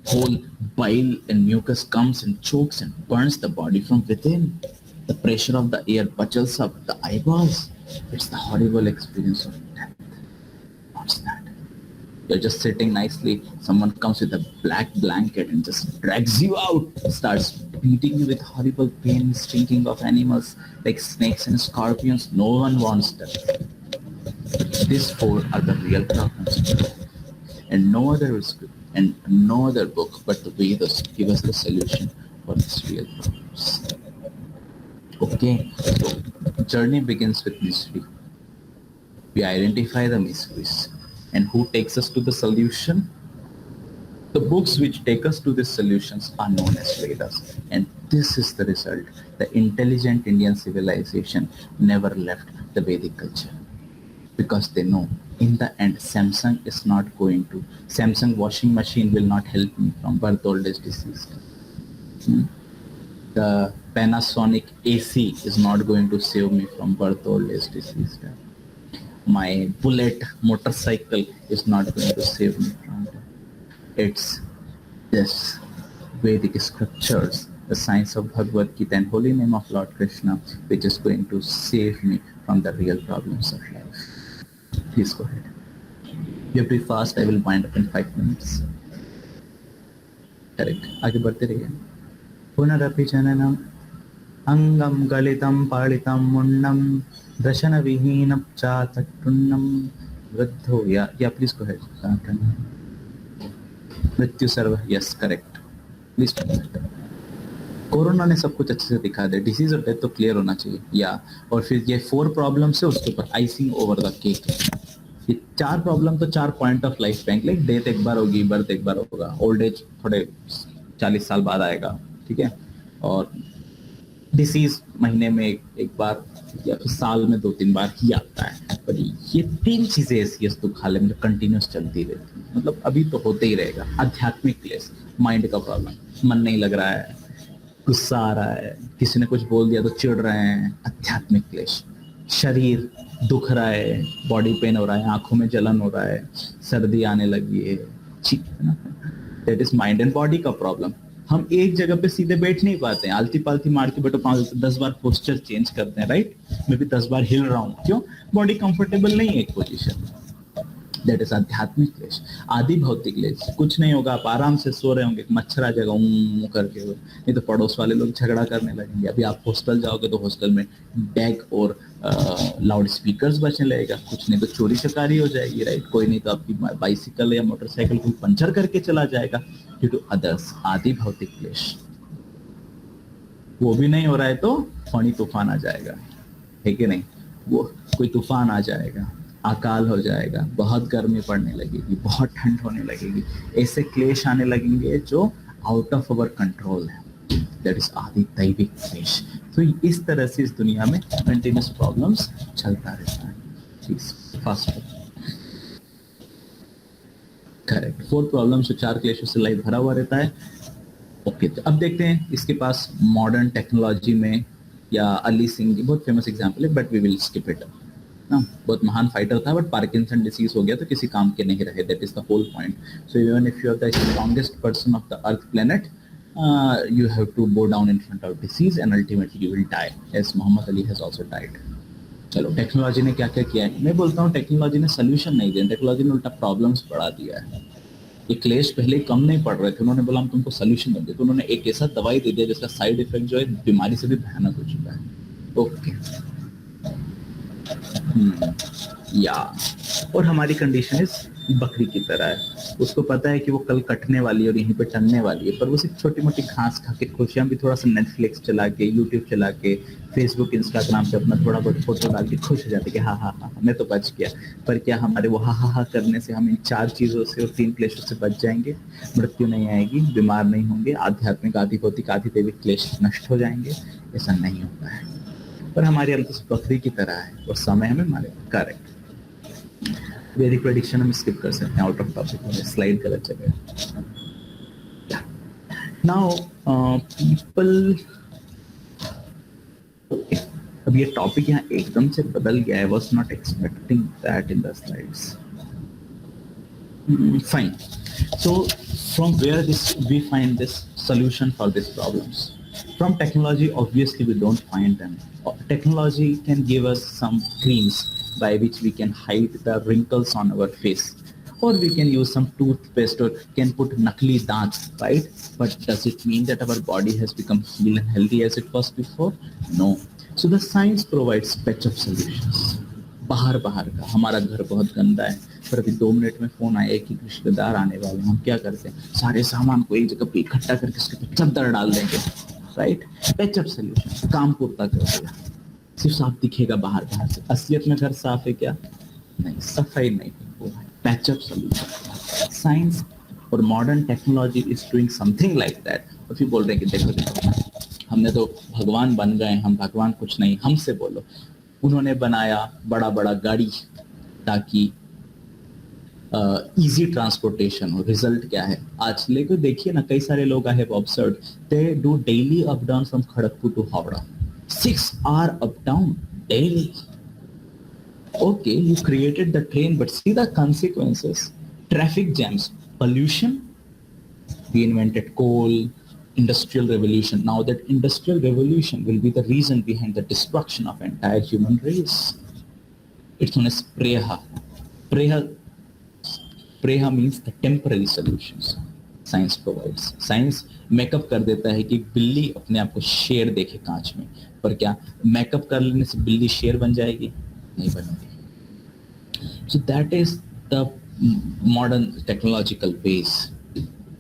Whole bile and mucus comes and chokes and burns the body from within. The pressure of the air butches up the eyeballs. It's the horrible experience of death. What's that? You're just sitting nicely, someone comes with a black blanket and just drags you out, starts beating you with horrible pain, stinking of animals like snakes and scorpions. No one wants that. These four are the real problems. And no other script and no other book but the Vedas give us the solution for these real problems. Okay, so journey begins with mystery. We identify the mysteries. And who takes us to the solution? The books which take us to these solutions are known as Vedas. And this is the result. The intelligent Indian civilization never left the Vedic culture. Because they know, in the end, Samsung washing machine will not help me from birth, old age, disease. The Panasonic AC is not going to save me from birth, old age, disease. My bullet motorcycle is not going to save me from that. It's this Vedic scriptures, the science of Bhagavad Gita and holy name of Lord Krishna, which is going to save me from the real problems of life. Please go ahead. You have to be fast, I will wind up in 5 minutes. Correct. आगे बढ़ते रहिए. पुनरपि जननम अंगम गलितम पालितम मुंडम दशन विहीन चातुन्नम वृद्धो या please go ahead. मृत्यु सर्व. Yes correct. Please. Corona ने सब कुछ अच्छे से दिखा दिया. डिसीज और डेथ तो क्लियर होना चाहिए. या और फिर ये 4 प्रॉब्लम से उसके ऊपर आइसिंग ओवर द केक. ये 4 प्रॉब्लम तो 4 point of life bank. Like death एक बार होगी, बर्थ एक बार होगा, ओल्ड एज थोड़े 40 साल बाद आएगा, ठीक है, और डिसीज महीने में एक बार या फिर साल में 2-3 बार ही आता है. पर ये 3 चीजें ऐसी है दुख हाल में जो कंटिन्यूस चलती रहती है. मतलब अभी तो होते ही रहेगा. आध्यात्मिक क्लेश, माइंड का प्रॉब्लम, मन नहीं लग रहा है, गुस्सा आ रहा है, किसी ने कुछ बोल दिया तो चिढ़ रहे हैं, आध्यात्मिक क्लेश. शरीर दुख रहा है, बॉडी पेन हो रहा है, आंखों में जलन हो रहा है, सर्दी आने लगी है, ठीक है ना. That is mind and body का प्रॉब्लम. हम एक जगह पे सीधे बैठ नहीं पाते हैं, आलती पालती मार के बैठो, 10 बार पोस्चर चेंज करते हैं, राइट. मैं भी 10 बार हिल रहा हूँ. क्यों? बॉडी कंफर्टेबल नहीं है एक पोजीशन. दैट इज आध्यात्मिक क्लेश. आदि भौतिक क्लेश, कुछ नहीं होगा, आप आराम से सो रहे होंगे, मच्छर आ जाएगा ऊं करके, नहीं तो पड़ोस वाले लोग झगड़ा करने लगेंगे. अभी आप हॉस्टल जाओगे तो हॉस्टल में बैग और लाउड स्पीकर्स बचने लगेगा. कुछ नहीं तो चोरी चकारी हो जाएगी, राइट. कोई नहीं तो आपकी बाइसिकल या मोटरसाइकिल को पंचर करके चला जाएगा ड्यू टू अदर्स. आदि भौतिक क्लेश. वो भी नहीं हो रहा है तो फनी तूफान आ जाएगा, है कि नहीं. वो कोई तूफान आ जाएगा. अकाल हो जाएगा, बहुत गर्मी पड़ने लगेगी, बहुत ठंड होने लगेगी, ऐसे क्लेश आने लगेंगे जो आउट ऑफ अवर कंट्रोल है। दैट इज आदि दैविक क्लेश। तो इस तरह से इस दुनिया में कंटिन्यूस प्रॉब्लम्स चलता रहता है। Please fast. करेक्ट, 4 प्रॉब्लम्स, 4 क्लेशों से लाइफ भरा हुआ रहता है। ओके, तो अब देखते हैं इसके पास मॉडर्न टेक्नोलॉजी में, या अली सिंह बहुत फेमस एग्जांपल है, but we will skip it ना। बहुत महान फाइटर था, बट पार्किंसन डिसीज हो गया तो किसी काम के नहीं रहे। That is the whole point. So even if you are the strongest person of the earth planet, you have to bow down in front of disease and ultimately you will die, as Muhammad Ali has also died. चलो, technology ने क्या क्या किया है? मैं बोलता हूँ technology ने सोल्यूशन नहीं दिया, टेक्नोलॉजी ने उल्टा प्रॉब्लम्स बढ़ा दिया है। ये क्लेश पहले कम नहीं पड़ रहे थे, उन्होंने बोला हम तुमको सोल्यूशन देंगे, तो उन्होंने एक ऐसा दवाई दे दिया जिसका साइड इफेक्ट जो है बीमारी से भी भयानक हो चुका है। ओके, या और हमारी कंडीशन इस बकरी की तरह है, उसको पता है कि वो कल कटने वाली है और यहीं पे टंगने वाली है, पर वो सिर्फ छोटी मोटी घास खा के खुश है। हम भी थोड़ा सा नेटफ्लिक्स चला के, यूट्यूब चला के, फेसबुक इंस्टाग्राम पे अपना थोड़ा बहुत फोटो डाल के खुश हो जाते कि हाँ हाँ हाँ मैं तो बच गया। पर क्या हमारे वो हाँ हाँ हाँ करने से हम इन 4 चीज़ों से और 3 क्लेशों से बच जाएंगे? मृत्यु नहीं आएगी, बीमार नहीं होंगे, आध्यात्मिक आदि भौतिक आदि दैविक क्लेश नष्ट हो जाएंगे? ऐसा नहीं होता है। पर हमारी हालत उस बकरी की तरह है और समय हमें मारेगा। करेक्ट, वेरी प्रेडिक्शन हम स्किप कर सकते हैं, आउट ऑफ टॉपिक में, स्लाइड गलत जगह। नाउ पीपल, अब ये टॉपिक यहाँ एकदम से बदल गया है, was not expecting that in the slides. Fine, so from where this we find this solution for these problems? From technology, obviously we don't find them. Technology can give us some creams by which we can hide the wrinkles on our face, or we can use some toothpaste or can put nakli dant, right? But does it mean that our body has become healed and healthy as it was before? No. So the science provides patch-up solutions. बाहर का हमारा घर बहुत गंदा है, पर अभी 2 minute में फोन आया कि रिश्तेदार आने वाले हैं, हम क्या करते हैं? सारे सामान को एक जगह पे इकट्ठा करके उसके ऊपर चद्दर डाल देंगे, राइट? पैचअप सोल्यूशन काम पूरा कर देगा, सिर्फ साफ दिखेगा बाहर से, असलियत में घर साफ है क्या? नहीं, सफाई नहीं हुआ है। पैचअप सोल्यूशन, साइंस और modern technology is doing something like that. और फिर बोल रहे हैं कि देखो हमने तो भगवान बन गए, हम भगवान कुछ नहीं, हमसे बोलो। उन्होंने बनाया बड़ा बड़ा गाड़ी ताकि इजी ट्रांसपोर्टेशन हो। रिजल्ट क्या है आज? लेकिन देखिए ना, कई सारे लोग I have observed, they do daily up down from Kharagpur to Howrah, 6 hour up down daily. Okay, you created the train, but see the consequences: traffic jams, pollution. We invented coal, industrial revolution. Now that industrial revolution will be the reason behind the destruction of entire human race. It's known as preha. Preha means the temporary solutions science provides. Science makeup कर देता है कि बिल्ली अपने आप को शेर देखे कांच में, पर क्या मेकअप कर लेने से बिल्ली शेर बन जाएगी? नहीं बनेगी। So that is the modern technological base,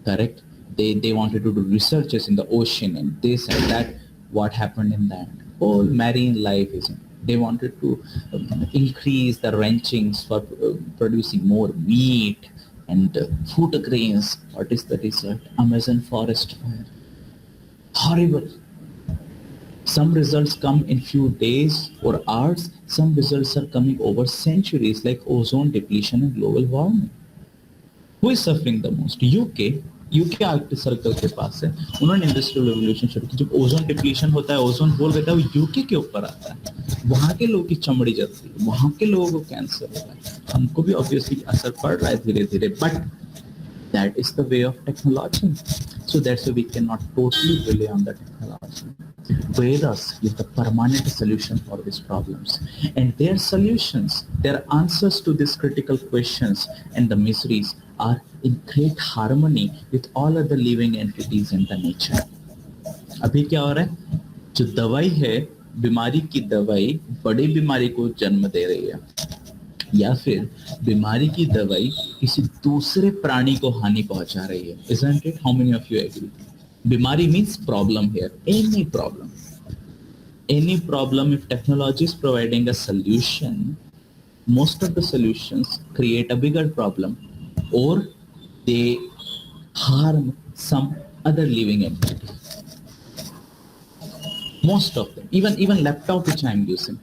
correct? They wanted to do researches in the ocean and this and that. What happened in that? Whole marine life is. They wanted to increase the ranchings for producing more meat and food grains. What is the result? Amazon forest fire. Horrible. Some results come in few days or hours. Some results are coming over centuries, like ozone depletion and global warming. Who is suffering the most? UK Arctic circle के पास है, उन्होंने industrial revolution शुरू की। जब ozone depletion होता है, ozone hole रहता है, वो यूके के ऊपर आता है, वहाँ के लोगों की चमड़ी जलती है, वहाँ के लोगों को कैंसर होता है, हमको भी ऑब्वियसली असर पड़ रहा है धीरे धीरे, but that is the way of technology. So that's why we cannot totally rely on the technology. Vedas give the permanent solution for these problems, and their solutions, their answers to these critical questions and the miseries are in great harmony with all other living entities in the nature. अभी क्या हो रहा है? जो दवाई है, बीमारी की दवाई बड़ी बीमारी को जन्म दे रही है, या फिर बीमारी की दवाई किसी दूसरे प्राणी को हानि पहुंचा रही है। Isn't it? How many of you agree? बीमारी means problem here. Any problem, if technology is providing a solution, most of the solutions create a bigger problem, or they harm some other living entity. Most of them, even laptop which I am using,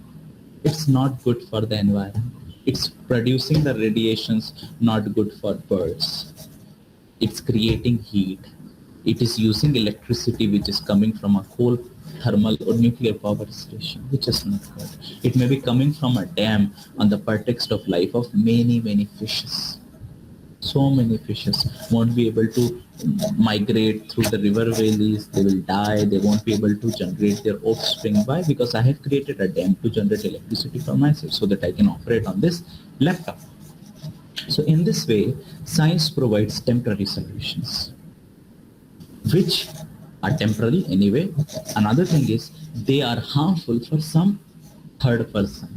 it's not good for the environment. It's producing the radiations not good for birds. It's creating heat. It is using electricity which is coming from a coal, thermal or nuclear power station, which is not good. It may be coming from a dam on the pretext of life of many fishes. So many fishes won't be able to migrate through the river valleys. They will die. They won't be able to generate their offspring. Why? Because I have created a dam to generate electricity for myself so that I can operate on this laptop. So in this way, science provides temporary solutions, which are temporary anyway. Another thing is they are harmful for some third person.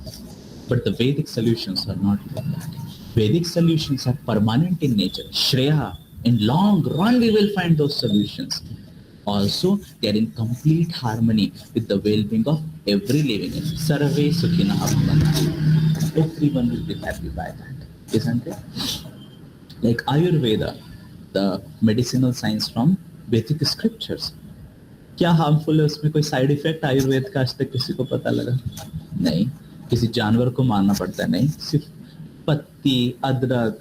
But the Vedic solutions are not like that. Vedic solutions are permanent in nature. Shreya, in long run we will find those solutions. Also, they are in complete harmony with the well-being of every living entity. Sarve Sukhina Bhavantu. Everyone will be happy by that, isn't it? Like Ayurveda, the medicinal science from Vedic scriptures. क्या harmful है उसमें? कोई side effect Ayurveda का आज तक किसी को पता लगा? नहीं. किसी जानवर को मारना पड़ता है? नहीं. सिर्फ पत्ती, अदरक,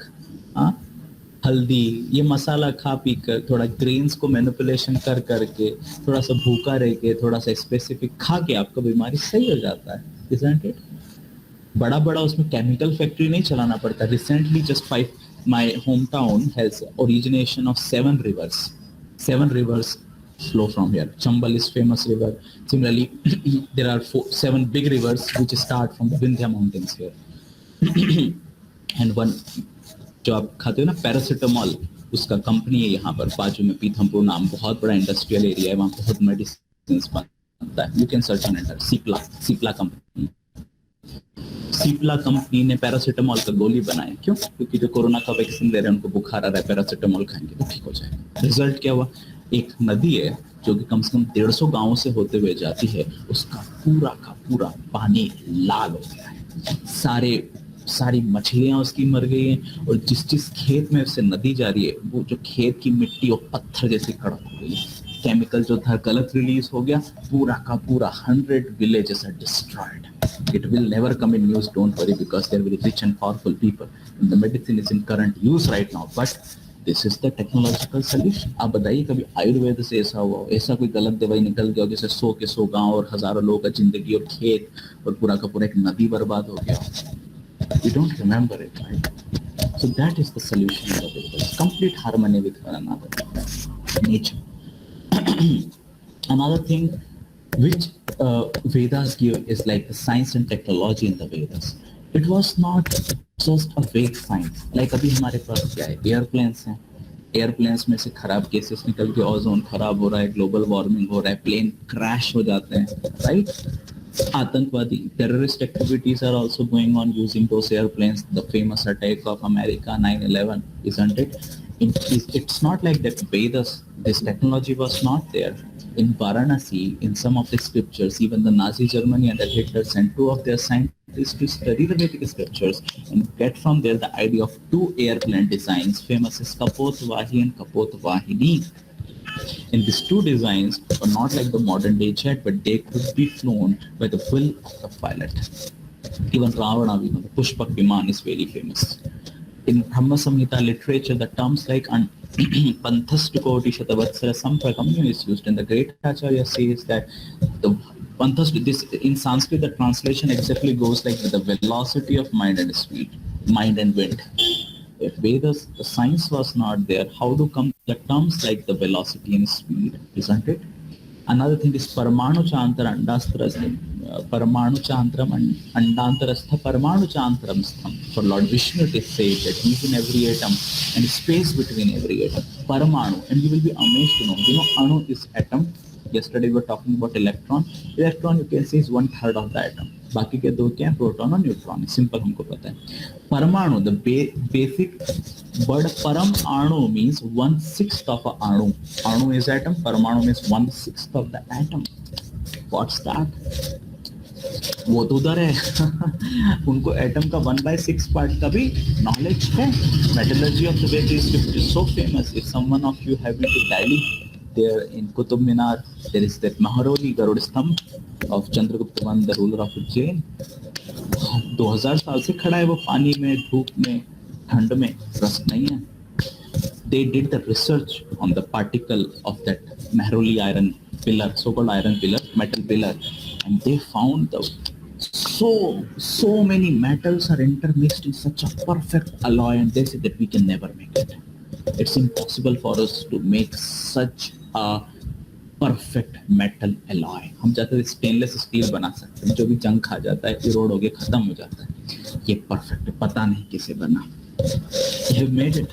हल्दी, ये मसाला खा पी कर, थोड़ा ग्रेन्स को मैनिपुलेशन कर करके, थोड़ा सा भूखा रह के, थोड़ा सा स्पेसिफिक खा के आपका बीमारी सही हो जाता है. Isn't it? बड़ा बड़ा उसमें केमिकल फैक्ट्री नहीं चलाना पड़ता. Recently, just my hometown has origination of 7 rivers. 7 rivers flow from here. Chambal is famous river. Similarly, there are 7 big rivers which start from the Vindhya mountains here. And one जो आप खाते हो ना paracetamol, उसका company है यहाँ पर बाजू में, पीथमपुर नाम, बहुत बड़ा इंडस्ट्रियल एरिया है, वहाँ बहुत मेडिसिन बनता है. You can search and enter. Cipla company. Cipla company ने पैरासिटामोल का गोली बनाया. क्यों? क्योंकि जो कोरोना का वैक्सीन ले रहे हैं उनको बुखार आ रहा है, पैरासिटामोल खाएंगे तो ठीक हो जाएगा. रिजल्ट क्या हुआ? एक नदी है जो कि कम से कम 150 गांवों से होते हुए जाती है, उसका पूरा का पूरा पानी लाल हो गया है. सारी मछलियां उसकी मर गई हैं, और जिस खेत में उससे नदी जा रही है, वो जो खेत की मिट्टी और पत्थर जैसी कड़क हो गई है. केमिकल जो था गलत रिलीज हो गया, पूरा का पूरा 100 villages are destroyed. It will never come in news, don't worry, because they are very rich and powerful people. And the medicine is in current use right now, but this is the technological solution. आप बताइए कभी आयुर्वेद से ऐसा हुआ हो, ऐसा कोई गलत दवाई निकल गया हो जैसे 100 के 100 गांव और हजारों लोगों का जिंदगी और खेत और पूरा का पूरा एक नदी बर्बाद हो गया? We don't remember it, right? So that is the solution of the Vedas. Complete harmony with one another. Nature. Another thing which Vedas give is like the science and technology in the Vedas. It was not just a vague science. Like अभी हमारे पास क्या है? Airplanes हैं. Airplanes में से खराब cases निकल के ओजोन खराब हो रहा है, ग्लोबल वार्मिंग हो रहा है, प्लेन क्रैश हो जाते हैं, राइट? आतंकवादी terrorist activities are also going on using those airplanes. The famous attack of America 9/11, isn't it? It's not like that Vedas, this technology was not there. In Varanasi, in some of the scriptures, even the Nazi Germany under Hitler sent 2 of their scientists to study the Vedic scriptures and get from there the idea of 2 airplane designs, famous as Kapotvahi and Kapotvahini. And these 2 designs are not like the modern day jet, but they could be flown by the will of the pilot. Even Ravana, the Pushpak Viman is very famous. In Brahma Samhita literature, the terms like Panthastukoti Shatavatsara Sampakamya is used, and the great Acharya says that the this in Sanskrit the translation exactly goes like with the velocity of mind and speed, mind and wind. If Vedas, the science was not there, how do come the terms like the velocity and speed, isn't it? Another thing is Paramanu Chantara Andastarastha, Paramanu Chantram Andantarastha Paramanu Chantaram Stham. For Lord Vishnu it is said that he is in every atom and space between every atom. Paramanu, and you will be amazed to know, Anu is atom. Yesterday we were talking about electron. Electron you can say is 1/3 of the atom. बाकी के 2 क्या है? Proton और neutron. Simple हमको पता है. परमाणु, the basic word paramanu means 1/6 of an anu. Anu is atom, paramanu means 1/6 of the atom. What's that? वो तो उधर है उनको एटम का 1/6 पार्ट का भी नॉलेज है. Metallurgy of the Veda is so famous. If someone of you have been to Delhi, there in Qutub Minar, there is that Maharoli Garud Stambh of Chandragupta I, the ruler of Ujjain. 2000 साल से खड़ा है वो, पानी में, धूप में, ठंड में, रस्ट नहीं है. They did the research on the particle of that Maharoli iron pillar, so-called iron pillar, metal pillar, and they found the so many metals are intermixed in such a perfect alloy, and they said that we can never make it. It's impossible for us to make such a perfect metal alloy. हम चाहते हैं stainless steel बना सकते हैं, जो भी जंग खा जाता है, इरोड हो के खत्म हो जाता है. ये परफेक्ट है, पता नहीं किसे बना. You have made it.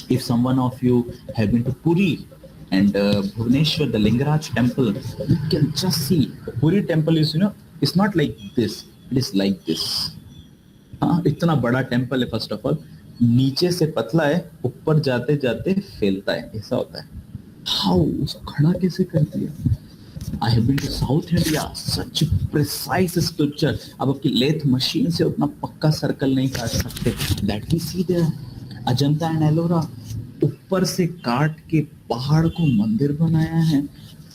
If someone of you have been to Puri and Bhubaneswar, the Lingaraj temple, you can just see. Puri temple is, it's not like this. It is like this. इतना बड़ा temple है. First of all नीचे से पतला है, ऊपर जाते जाते फैलता है, ऐसा होता है. हाउ उसको खड़ा कैसे कर दिया? I have been to South India, such precise sculpture. अब आपकी लेथ मशीन से उतना पक्का सर्कल नहीं काट सकते. That we see there. Ajanta and Ellora, ऊपर से काट के पहाड़ को मंदिर बनाया है.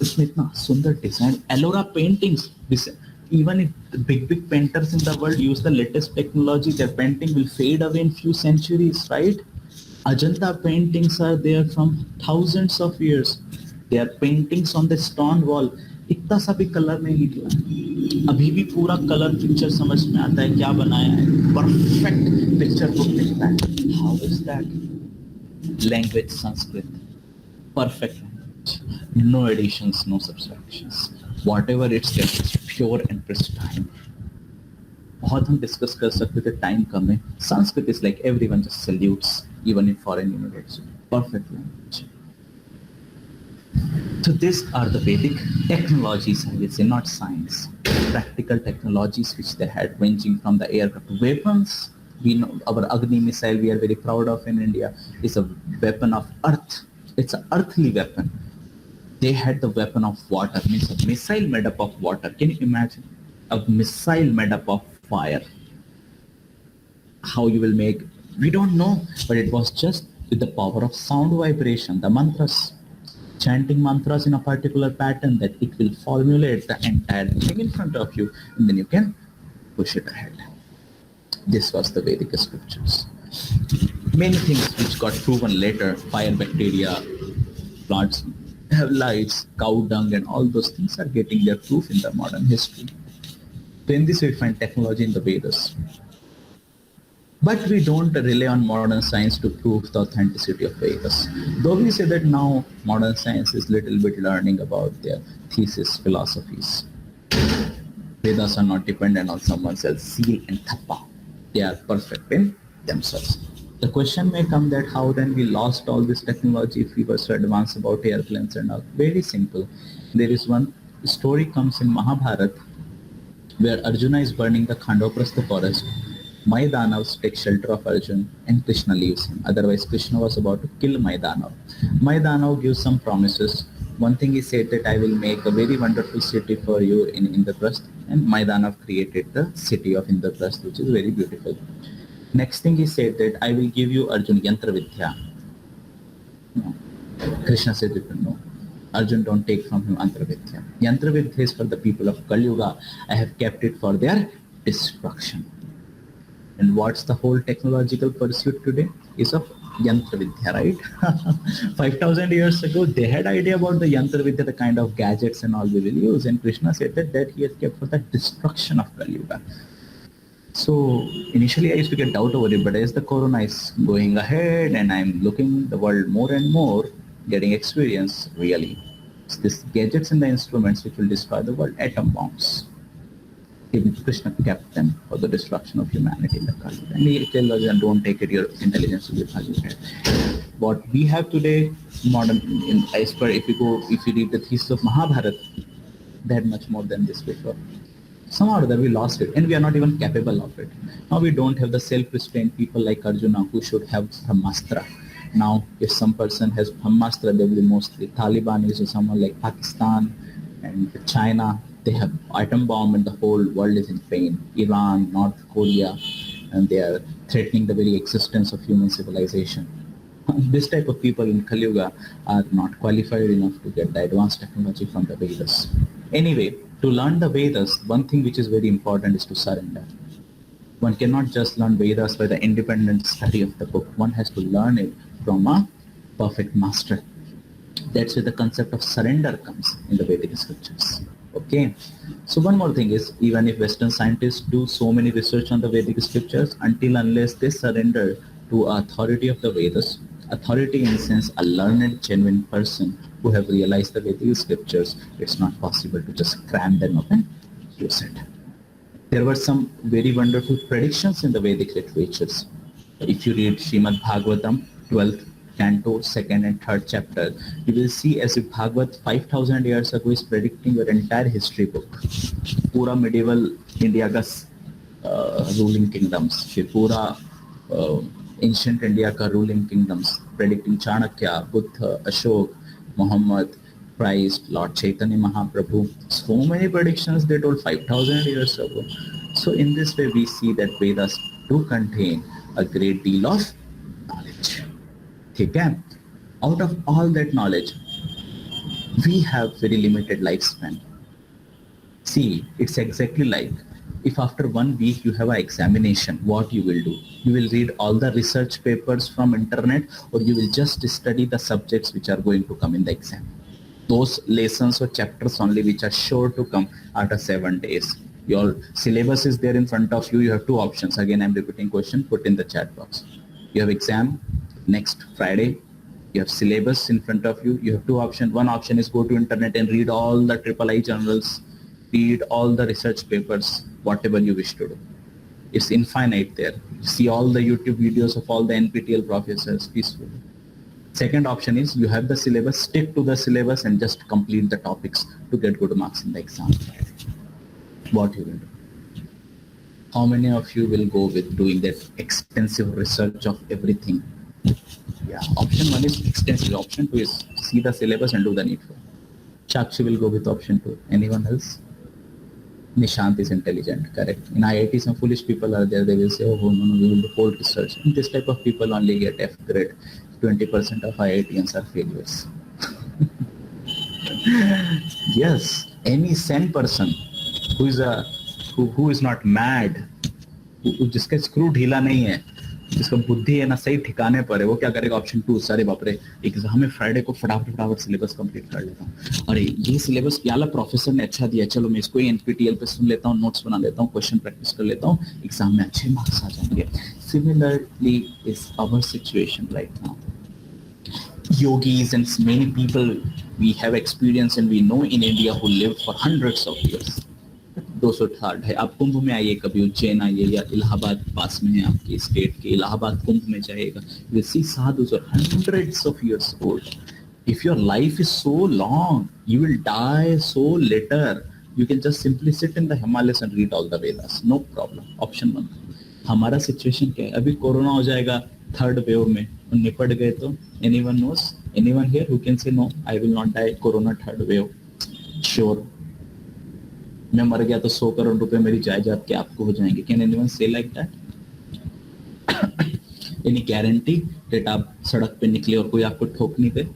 उसमें इतना सुंदर design. Ellora paintings, even if big painters in the world use the latest technology, their painting will fade away in few centuries, right? Ajanta paintings are there from thousands of years. They are paintings on the stone wall. इतना सा भी colour नहीं निकला. अभी भी पूरा colour picture समझ में आता है क्या बनाया है. परफेक्ट पिक्चर बुक दिखता है. How is that? Language Sanskrit, perfect language, no additions, no subtractions. whatever it's there, it's pure and pristine. बहुत हम डिस्कस कर सकते थे, टाइम कम है. Sanskrit is like everyone just salutes, even in foreign university. Perfect language. So these are the Vedic technologies, I will say, not science. Practical technologies which they had, ranging from the aircraft weapons. We know our Agni missile, we are very proud of in India, is a weapon of earth. It's an earthly weapon. They had the weapon of water, means a missile made up of water. Can you imagine a missile made up of fire? How you will make? We don't know, but it was just with the power of sound vibration, the mantras. Chanting mantras in a particular pattern, that it will formulate the entire thing in front of you, and then you can push it ahead. This was the Vedic scriptures. Many things which got proven later, fire, bacteria, plants have lives, cow dung, and all those things are getting their proof in the modern history. So in this we find technology in the Vedas. But we don't rely on modern science to prove the authenticity of Vedas. Though we say that now modern science is little bit learning about their thesis philosophies. Vedas are not dependent on someone else's seal and thappa. They are perfect in themselves. The question may come that how then we lost all this technology if we were so advanced about airplanes and all. Very simple. There is one story comes in Mahabharata where Arjuna is burning the Khandoprastha forest. Maidanav takes shelter of Arjuna and Krishna leaves him. Otherwise, Krishna was about to kill Maidanav. Maidanav gives some promises. One thing he said that I will make a very wonderful city for you in Indraprastha, and Maidanav created the city of Indraprastha, which is very beautiful. Next thing he said that I will give you Arjuna Yantra Vidya. No. Krishna said that no. Arjuna, don't take from him Yantra Vidya. Yantra Vidya is for the people of Kali Yuga. I have kept it for their destruction. And what's the whole technological pursuit today? Is of Yantra Vidya, right? 5,000 years ago, they had idea about the Yantra Vidya, the kind of gadgets and all we will use. And Krishna said that he has kept for the destruction of Kali Yuga. So initially I used to get doubt over it, but as the corona is going ahead and I'm looking the world more and more, getting experience really. It's these gadgets and the instruments which will destroy the world, atom bombs. Even Krishna kept them for the destruction of humanity in the Kali. And he tells us, don't take it, your intelligence will be valued. What we have today, modern, as per if you read the thesis of Mahabharata, they had much more than this before. Somehow or other we lost it, and we are not even capable of it. Now we don't have the self-restrained people like Arjuna who should have Brahmastra. Now if some person has Brahmastra, they will be mostly Taliban or someone like Pakistan and China. They have atom bomb and the whole world is in pain. Iran, North Korea, and they are threatening the very existence of human civilization. This type of people in Kali Yuga are not qualified enough to get the advanced technology from the Vedas. Anyway, to learn the Vedas, one thing which is very important is to surrender. One cannot just learn Vedas by the independent study of the book. One has to learn it from a perfect master. That's where the concept of surrender comes in the Vedic scriptures. Okay. So one more thing is, even if Western scientists do so many research on the Vedic scriptures, unless they surrender to authority of the Vedas, authority in the sense a learned, genuine person who have realized the Vedic scriptures, it's not possible to just cram them up and use it. There were some very wonderful predictions in the Vedic literatures. If you read Srimad Bhagavatam, 12th canto, 2nd and 3rd chapter, you will see as if Bhagavad 5,000 years ago is predicting your entire history book. Pura medieval India ka ruling kingdoms, फिर पूरा ancient India ka ruling kingdoms, predicting Chanakya, Buddha, Ashok, Muhammad, Christ, Lord Chaitanya Mahaprabhu. So many predictions they told 5,000 years ago. So in this way we see that Vedas do contain a great deal of knowledge. Okay? Out of all that knowledge, we have very limited lifespan. See, it's exactly like if after 1 week you have an examination, what you will do? You will read all the research papers from internet, or you will just study the subjects which are going to come in the exam. Those lessons or chapters only which are sure to come after 7 days. Your syllabus is there in front of you. You have 2 options. Again, I'm repeating question, put in the chat box. You have exam next Friday. You have syllabus in front of you. You have 2 options. One option is go to internet and read all the III journals, read all the research papers, whatever you wish to do. It's infinite there. You see all the YouTube videos of all the NPTEL professors peacefully. Second option is you have the syllabus, stick to the syllabus and just complete the topics to get good marks in the exam. What you will do? How many of you will go with doing that extensive research of everything? Yeah, option 1 is extensive. Option 2 is see the syllabus and do the needful. Shakshi will go with option 2. Anyone else? Nishant is intelligent, correct. In IIT, some foolish people are there. They will say, oh, no, we will do whole research. And this type of people only get F grade. 20% of IITians are failures. Yes, any sane person who is not mad, जिसका screw ढीला नहीं है, जिसका बुद्धि है ना सही ठिकाने पर है, वो क्या करेगा? ऑप्शन 2, सारे बाप रे एग्जाम में फ्राइडे को फटाफट सिलेबस कंप्लीट कर लेता हूँ, अरे ये सिलेबस याला प्रोफेसर ने अच्छा दिया, चलो मैं इसको ही एनपीटीएल पे सुन लेता हूँ, नोट्स बना लेता हूँ, क्वेश्चन प्रैक्टिस कर लेता हूँ, एग्जाम में अच्छे मार्क्स आ जाएंगे. Similarly is our situation right now. Yogis and many people we have experience and we know in India who lived for hundreds of years. 200 है. आप कुंभ में आइए, कभी उज्जैन आइए या इलाहाबाद पास में है आपके स्टेट के, इलाहाबाद कुंभ में जाइएगा, you see sadhus are hundreds of years old. If your life is so long, you will die so later. You can just simply sit in the Himalayas and read all the Vedas, no problem. Option 1. हमारा situation क्या है? अभी corona हो जाएगा third wave में, निपट गए तो anyone knows, anyone here who can say no I will not die corona third wave? Sure. मैं मर गया तो 100 करोड़ रुपए मेरी जायदाद के आपको हो जाएंगे? कैन एनीवन से like that? Any guarantee that आप सड़क पे निकले और कोई आपको ठोक नहीं दे?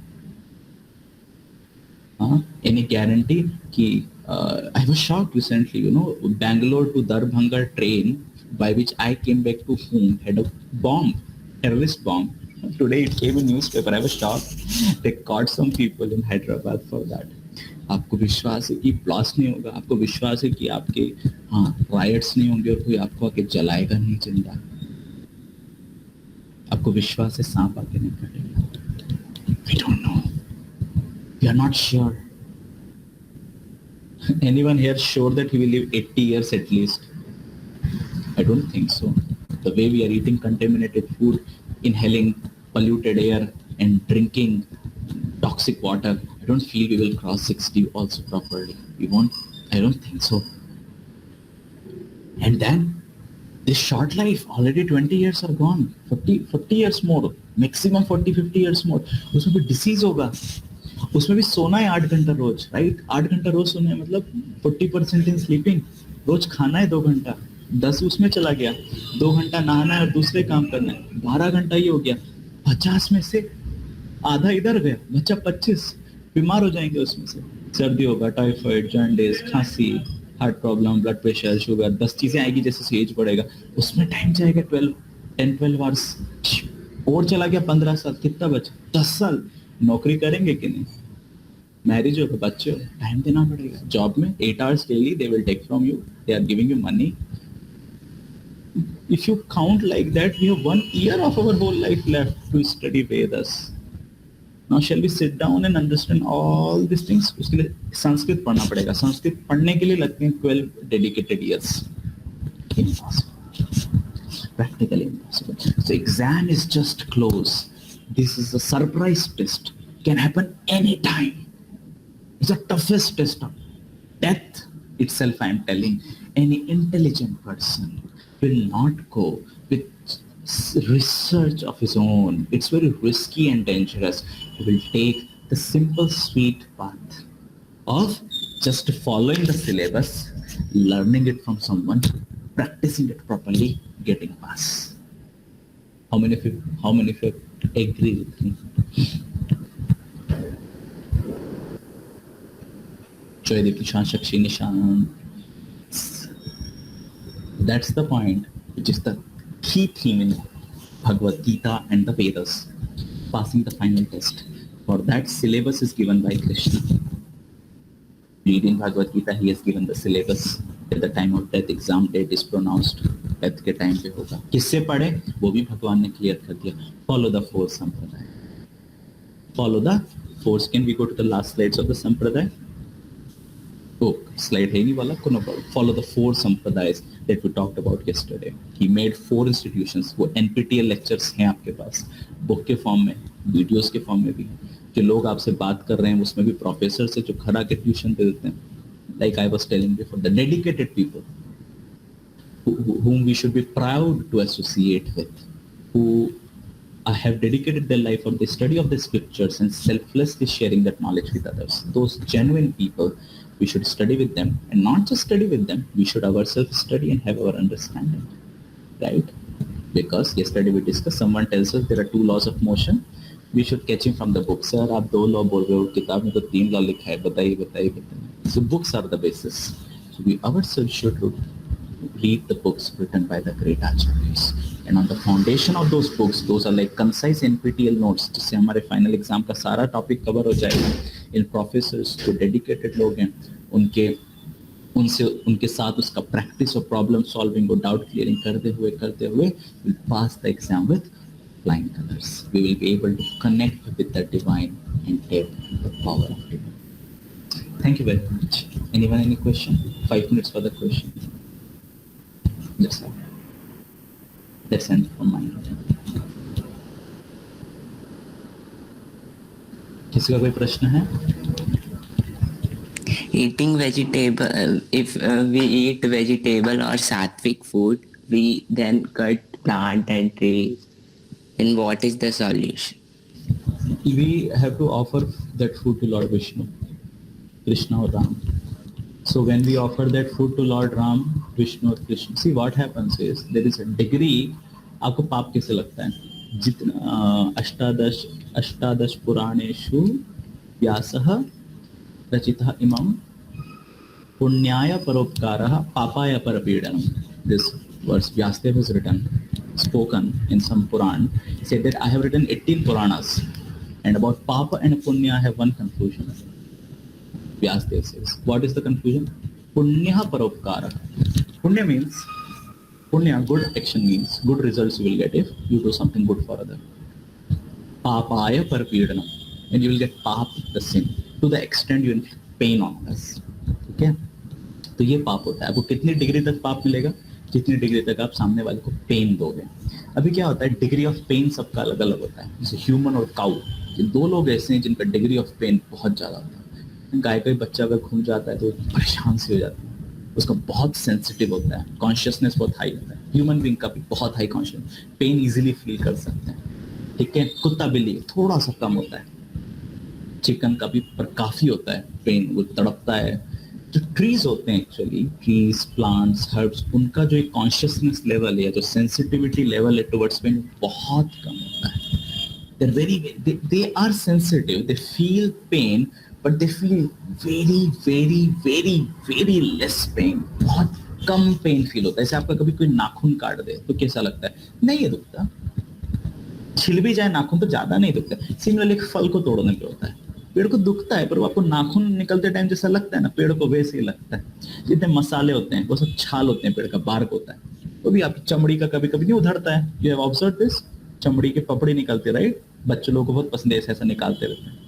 एनी गारंटी कि I was shocked recently, Bangalore to Darbhanga train by which I came back to home had a bomb, terrorist bomb. Today it came in newspaper. I was shocked. They caught some people in Hyderabad for that. आपको विश्वास है कि blast नहीं होगा? आपको विश्वास है कि आपके राइट्स नहीं होंगे और कोई आपको आके जलाएगा नहीं जिंदा? आपको विश्वास है सांप आके नहीं काटेगा? We don't know. We are not sure. Anyone here sure that he will live 80 years at least? I don't think so. The way we are eating contaminated food, inhaling polluted air and drinking toxic water, I don't feel we will cross 60 also properly. We won't. I don't think so. And then this short life, already 20 years are gone. 40 years more, maximum 40-50 years more. उसमें भी disease होगा. उसमें भी सोना है 8 घंटा रोज, right? 8 घंटा रोज सोना है मतलब 40% इन स्लीपिंग। रोज खाना है 2 घंटा, 10 उसमें चला गया, 2 घंटा नहाना है और दूसरे काम करना है, 12 घंटा ये हो गया। 50 में से आधा इधर गया, बच्चा 25 बीमार हो जाएंगे उसमें से। सर्दी होगा, टाइफाइड, जॉन्डिस, खांसी, heart problem, blood pressure, sugar, 10 चीजें आएगी जैसे एज बढ़ेगा, उसमें टाइम जाएगा 12 आवर्स। और चला गया 15 साल, कितना बचा? 10 साल नौकरी करेंगे कि नहीं? मैरिज हो, बच्चे हो, टाइम देना पड़ेगा। जॉब में 8 hours daily they will take from you, they are giving you money. If you count like that, we have 1 year of our whole life left to study Vedas. Now shall we sit down and understand all these things? उसके लिए संस्कृत पढ़ना पड़ेगा। संस्कृत पढ़ने के लिए लगते हैं 12 dedicated years. Impossible. Practically impossible. So exam is just close. This is a surprise test. Can happen anytime. It's the toughest test of death itself. I am telling, any intelligent person will not go with research of his own. It's very risky and dangerous. He will take the simple, sweet path of just following the syllabus, learning it from someone, practicing it properly, getting pass. How many of you agree with me? Joydeep, Nishan, Shakshi, Nishan. That's the point, which is the key theme in Bhagavad Gita and the Vedas. Passing the final test. For that, syllabus is given by Krishna. Read in Bhagavad Gita, he has given the syllabus. At the time of death, exam date is pronounced. Death के time पे होगा. किससे पढ़े? वो भी भगवान ने clear कर दिया. Follow the 4 sampradaya. Follow the 4. Can we go to the last slides of the sampradaya? Oh, slide है नहीं वाला, no problem. Follow the 4 sampradayas that we talked about yesterday. He made 4 institutions. वो NPTEL lectures हैं आपके पास, book के form में, videos के form में भी। जो लोग आपसे बात कर रहे हैं उसमें भी प्रोफेसर से जो खड़ा के ट्यूशन दे देते हैं, like I was telling before, the dedicated people whom we should be proud to associate with, who have dedicated their life for the study of the scriptures and selflessly sharing that knowledge with others. Those genuine people, we should study with them, and not just study with them, we should ourselves study and have our understanding, right? Because yesterday we discussed, someone tells us there are 2 laws of motion, we should catch him from the book. Sir, आप 2 law बोल रहे हो, किताब में तो 3 law लिखा है, बताइए। So books are the basis. So we ourselves should read the books written by the great acharyas, and on the foundation of those books, those are like concise NPTEL notes, जिससे हमारे final exam का सारा topic cover हो जाएगा। इन professors जो dedicated लोग हैं, उनके साथ उसका प्रैक्टिस और प्रॉब्लम सॉल्विंग और डाउट क्लियरिंग करते हुए will pass the exam with flying colours. We will be able to connect with the divine and take the power of divine. Thank you very much. Anyone any question? 5 minutes for the question. Yes, sir. That's end from my end. किसी का कोई प्रश्न है?
Eating vegetable, if we eat vegetable or sattvic food, we then cut plant and tree. And what is the solution?
We have to offer that food to Lord Vishnu, Krishna or Ram. So when we offer that food to Lord Ram, Vishnu or Krishna, see what happens is there is a degree. आपको पाप कैसे लगता है? जितना अष्टादश पुराणेषु व्यासः रचितः इमं पुण्याय परोपकारः पापाय परपीडनम. This verse Vyasadeva has written, spoken in some Puran. He said that I have written 18 Puranas, and about Papa and Punya I have one conclusion. Vyasadeva says, what is the conclusion? Punya paropkara. Punya means, Punya, good action means, good results you will get if you do something good for others. Papaya parapidanam, and you will get pap, the sin, to the extent you inflict pain on others. ठीक है? तो ये पाप होता है. आपको कितनी degree तक पाप मिलेगा? जितनी डिग्री तक आप सामने वाले को पेन दोगे. अभी क्या होता है, डिग्री ऑफ पेन सबका अलग अलग होता है. जैसे ह्यूमन और काउ, ये 2 लोग ऐसे हैं जिनका डिग्री ऑफ पेन बहुत ज़्यादा होता है. गाय का बच्चा अगर घूम जाता है तो परेशान से हो जाता है, उसका बहुत सेंसिटिव होता है, कॉन्शियसनेस बहुत हाई होता है. ह्यूमन बीइंग का भी बहुत high conscious, pain easily feel कर सकते हैं. ठीक है? कुत्ता बिल्ली थोड़ा सा कम होता है. चिकन का भी पर काफी होता है पेन, वो तड़पता है। जो ट्रीज होते हैं एक्चुअली, ट्रीज, प्लांट्स, हर्ब्स, उनका जो एक कॉन्शियसनेस लेवल है, जो सेंसिटिविटी लेवल है टुवर्ड्स पेन, बहुत कम होता है। they are sensitive, they feel pain, but they feel very very very very less pain. बहुत कम पेन फील होता है। जैसे आपका कभी कोई नाखून काट दे तो कैसा लगता है? नहीं ये दुखता। छिल भी जाए नाखून तो ज्यादा नहीं दुखता। सिमिलरली एक फल को तोड़ने पे होता है, पेड़ को दुखता है, पर वो आपको नाखून निकलते टाइम जैसा लगता है ना, पेड़ को वैसे ही लगता है। जितने मसाले होते हैं वो सब छाल होते हैं, पेड़ का बार्क होता है। वो भी आपकी चमड़ी का कभी कभी नहीं उधड़ता है। You have observe this? चमड़ी के पपड़े निकलते, राइट? बच्चे लोगों को बहुत पसंद है, ऐसा निकालते रहते हैं।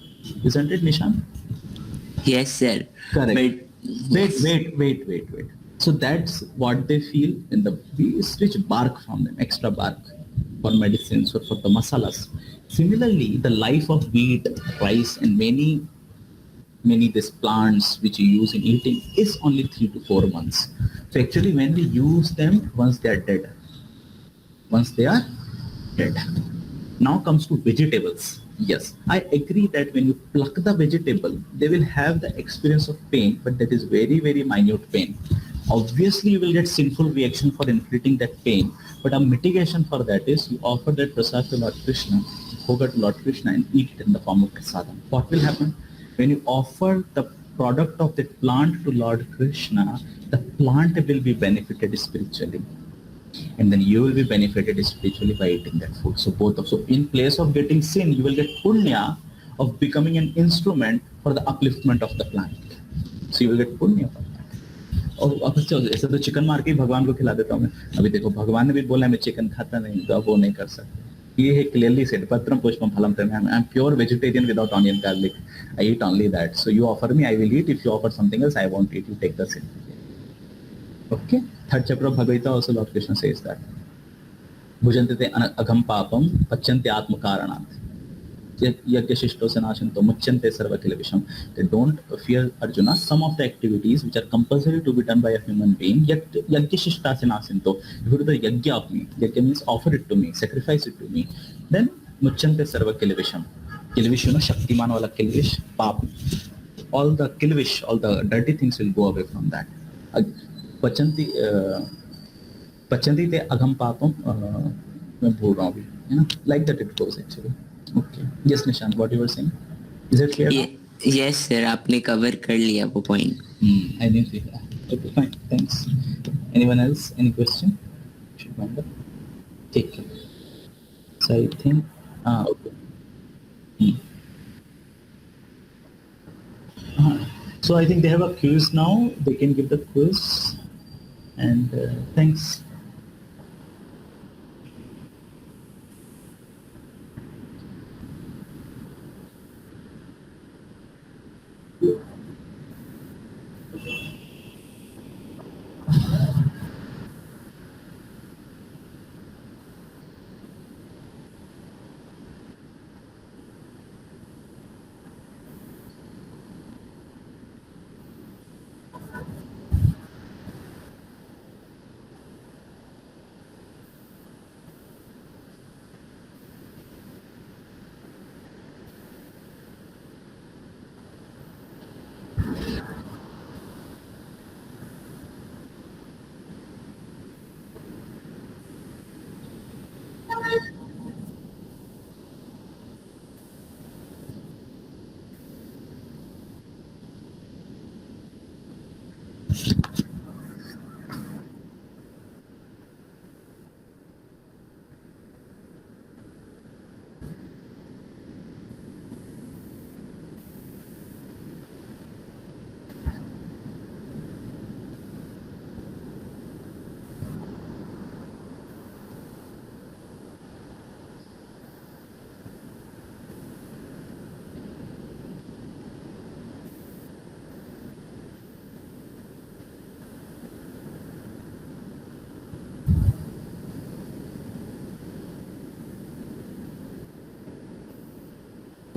Isn't it, निशान?
Yes, sir.
Correct.
But
Wait. So that's what they feel in the, we stitch bark from them, extra bark for medicines or for the masalas. Similarly, the life of wheat, rice, and many these plants which you use in eating is only 3 to 4 months. So actually, when we use them, once they are dead, once they are dead. Now comes to vegetables. Yes, I agree that when you pluck the vegetable, they will have the experience of pain, but that is very, very minute pain. Obviously, you will get sinful reaction for inflicting that pain, but a mitigation for that is you offer that prasad to Lord Krishna, bhoga to Lord Krishna, and eat it in the form of prasadam. What will happen? When you offer the product of that plant to Lord Krishna, the plant will be benefited spiritually, and then you will be benefited spiritually by eating that food. So both of, so in place of getting sin, you will get punya of becoming an instrument for the upliftment of the plant. So you will get punya for that. और अब ऐसे तो chicken मार के ही भगवान को खिला देता हूँ मैं। अभी देखो भगवान ने भी बोला मैं चिकन खाता नहीं, तो अब वो नहीं कर सकते। ये है क्लियरली सेड, पत्रम पुष्पम फलम तमेहम्। I am pure vegetarian without onion garlic, I eat only that. So you offer me, I will eat. If you offer something else, I won't eat. You take the sin. Okay, third chapter of Bhagavad Gita also Lord Krishna says that bhujante te agham papam pachyante atma karanat yajnashishto sanashanto muchyante sarva khila visham. They don't fear, Arjuna, some of the activities which are compulsory to be done by a human being, yet yajnashishta sanasanto, if you do the yajna of me, yajna means offer it to me, sacrifice it to me, then muchyante sarva khila visham. Kilvish, you know, Shaktiman wala kilvish, pap, all the kilvish, all the dirty things will go away from that. पचंती पचंती ते अघम पापम, मैं भूल रहा हूँ अभी, है ना? Like that it goes actually. Okay, yes Nishant, what you were saying, is it clear now?
yes, sir. आपने कवर कर लिया वो point.
I didn't see that. Okay, fine, thanks. Anyone else, any question? Should wonder. ठीक है. So I think okay. So I think they have a quiz now. They can give the quiz. And thanks.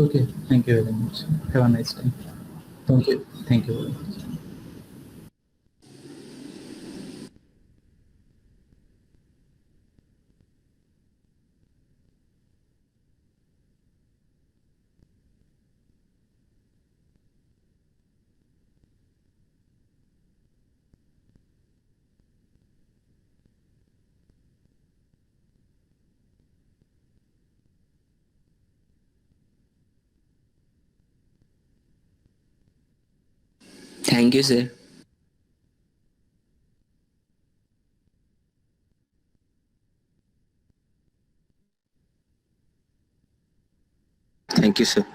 Okay, thank you very much. Have a nice time. Thank you. Thank you very much.
Thank you, sir.
Thank you, sir.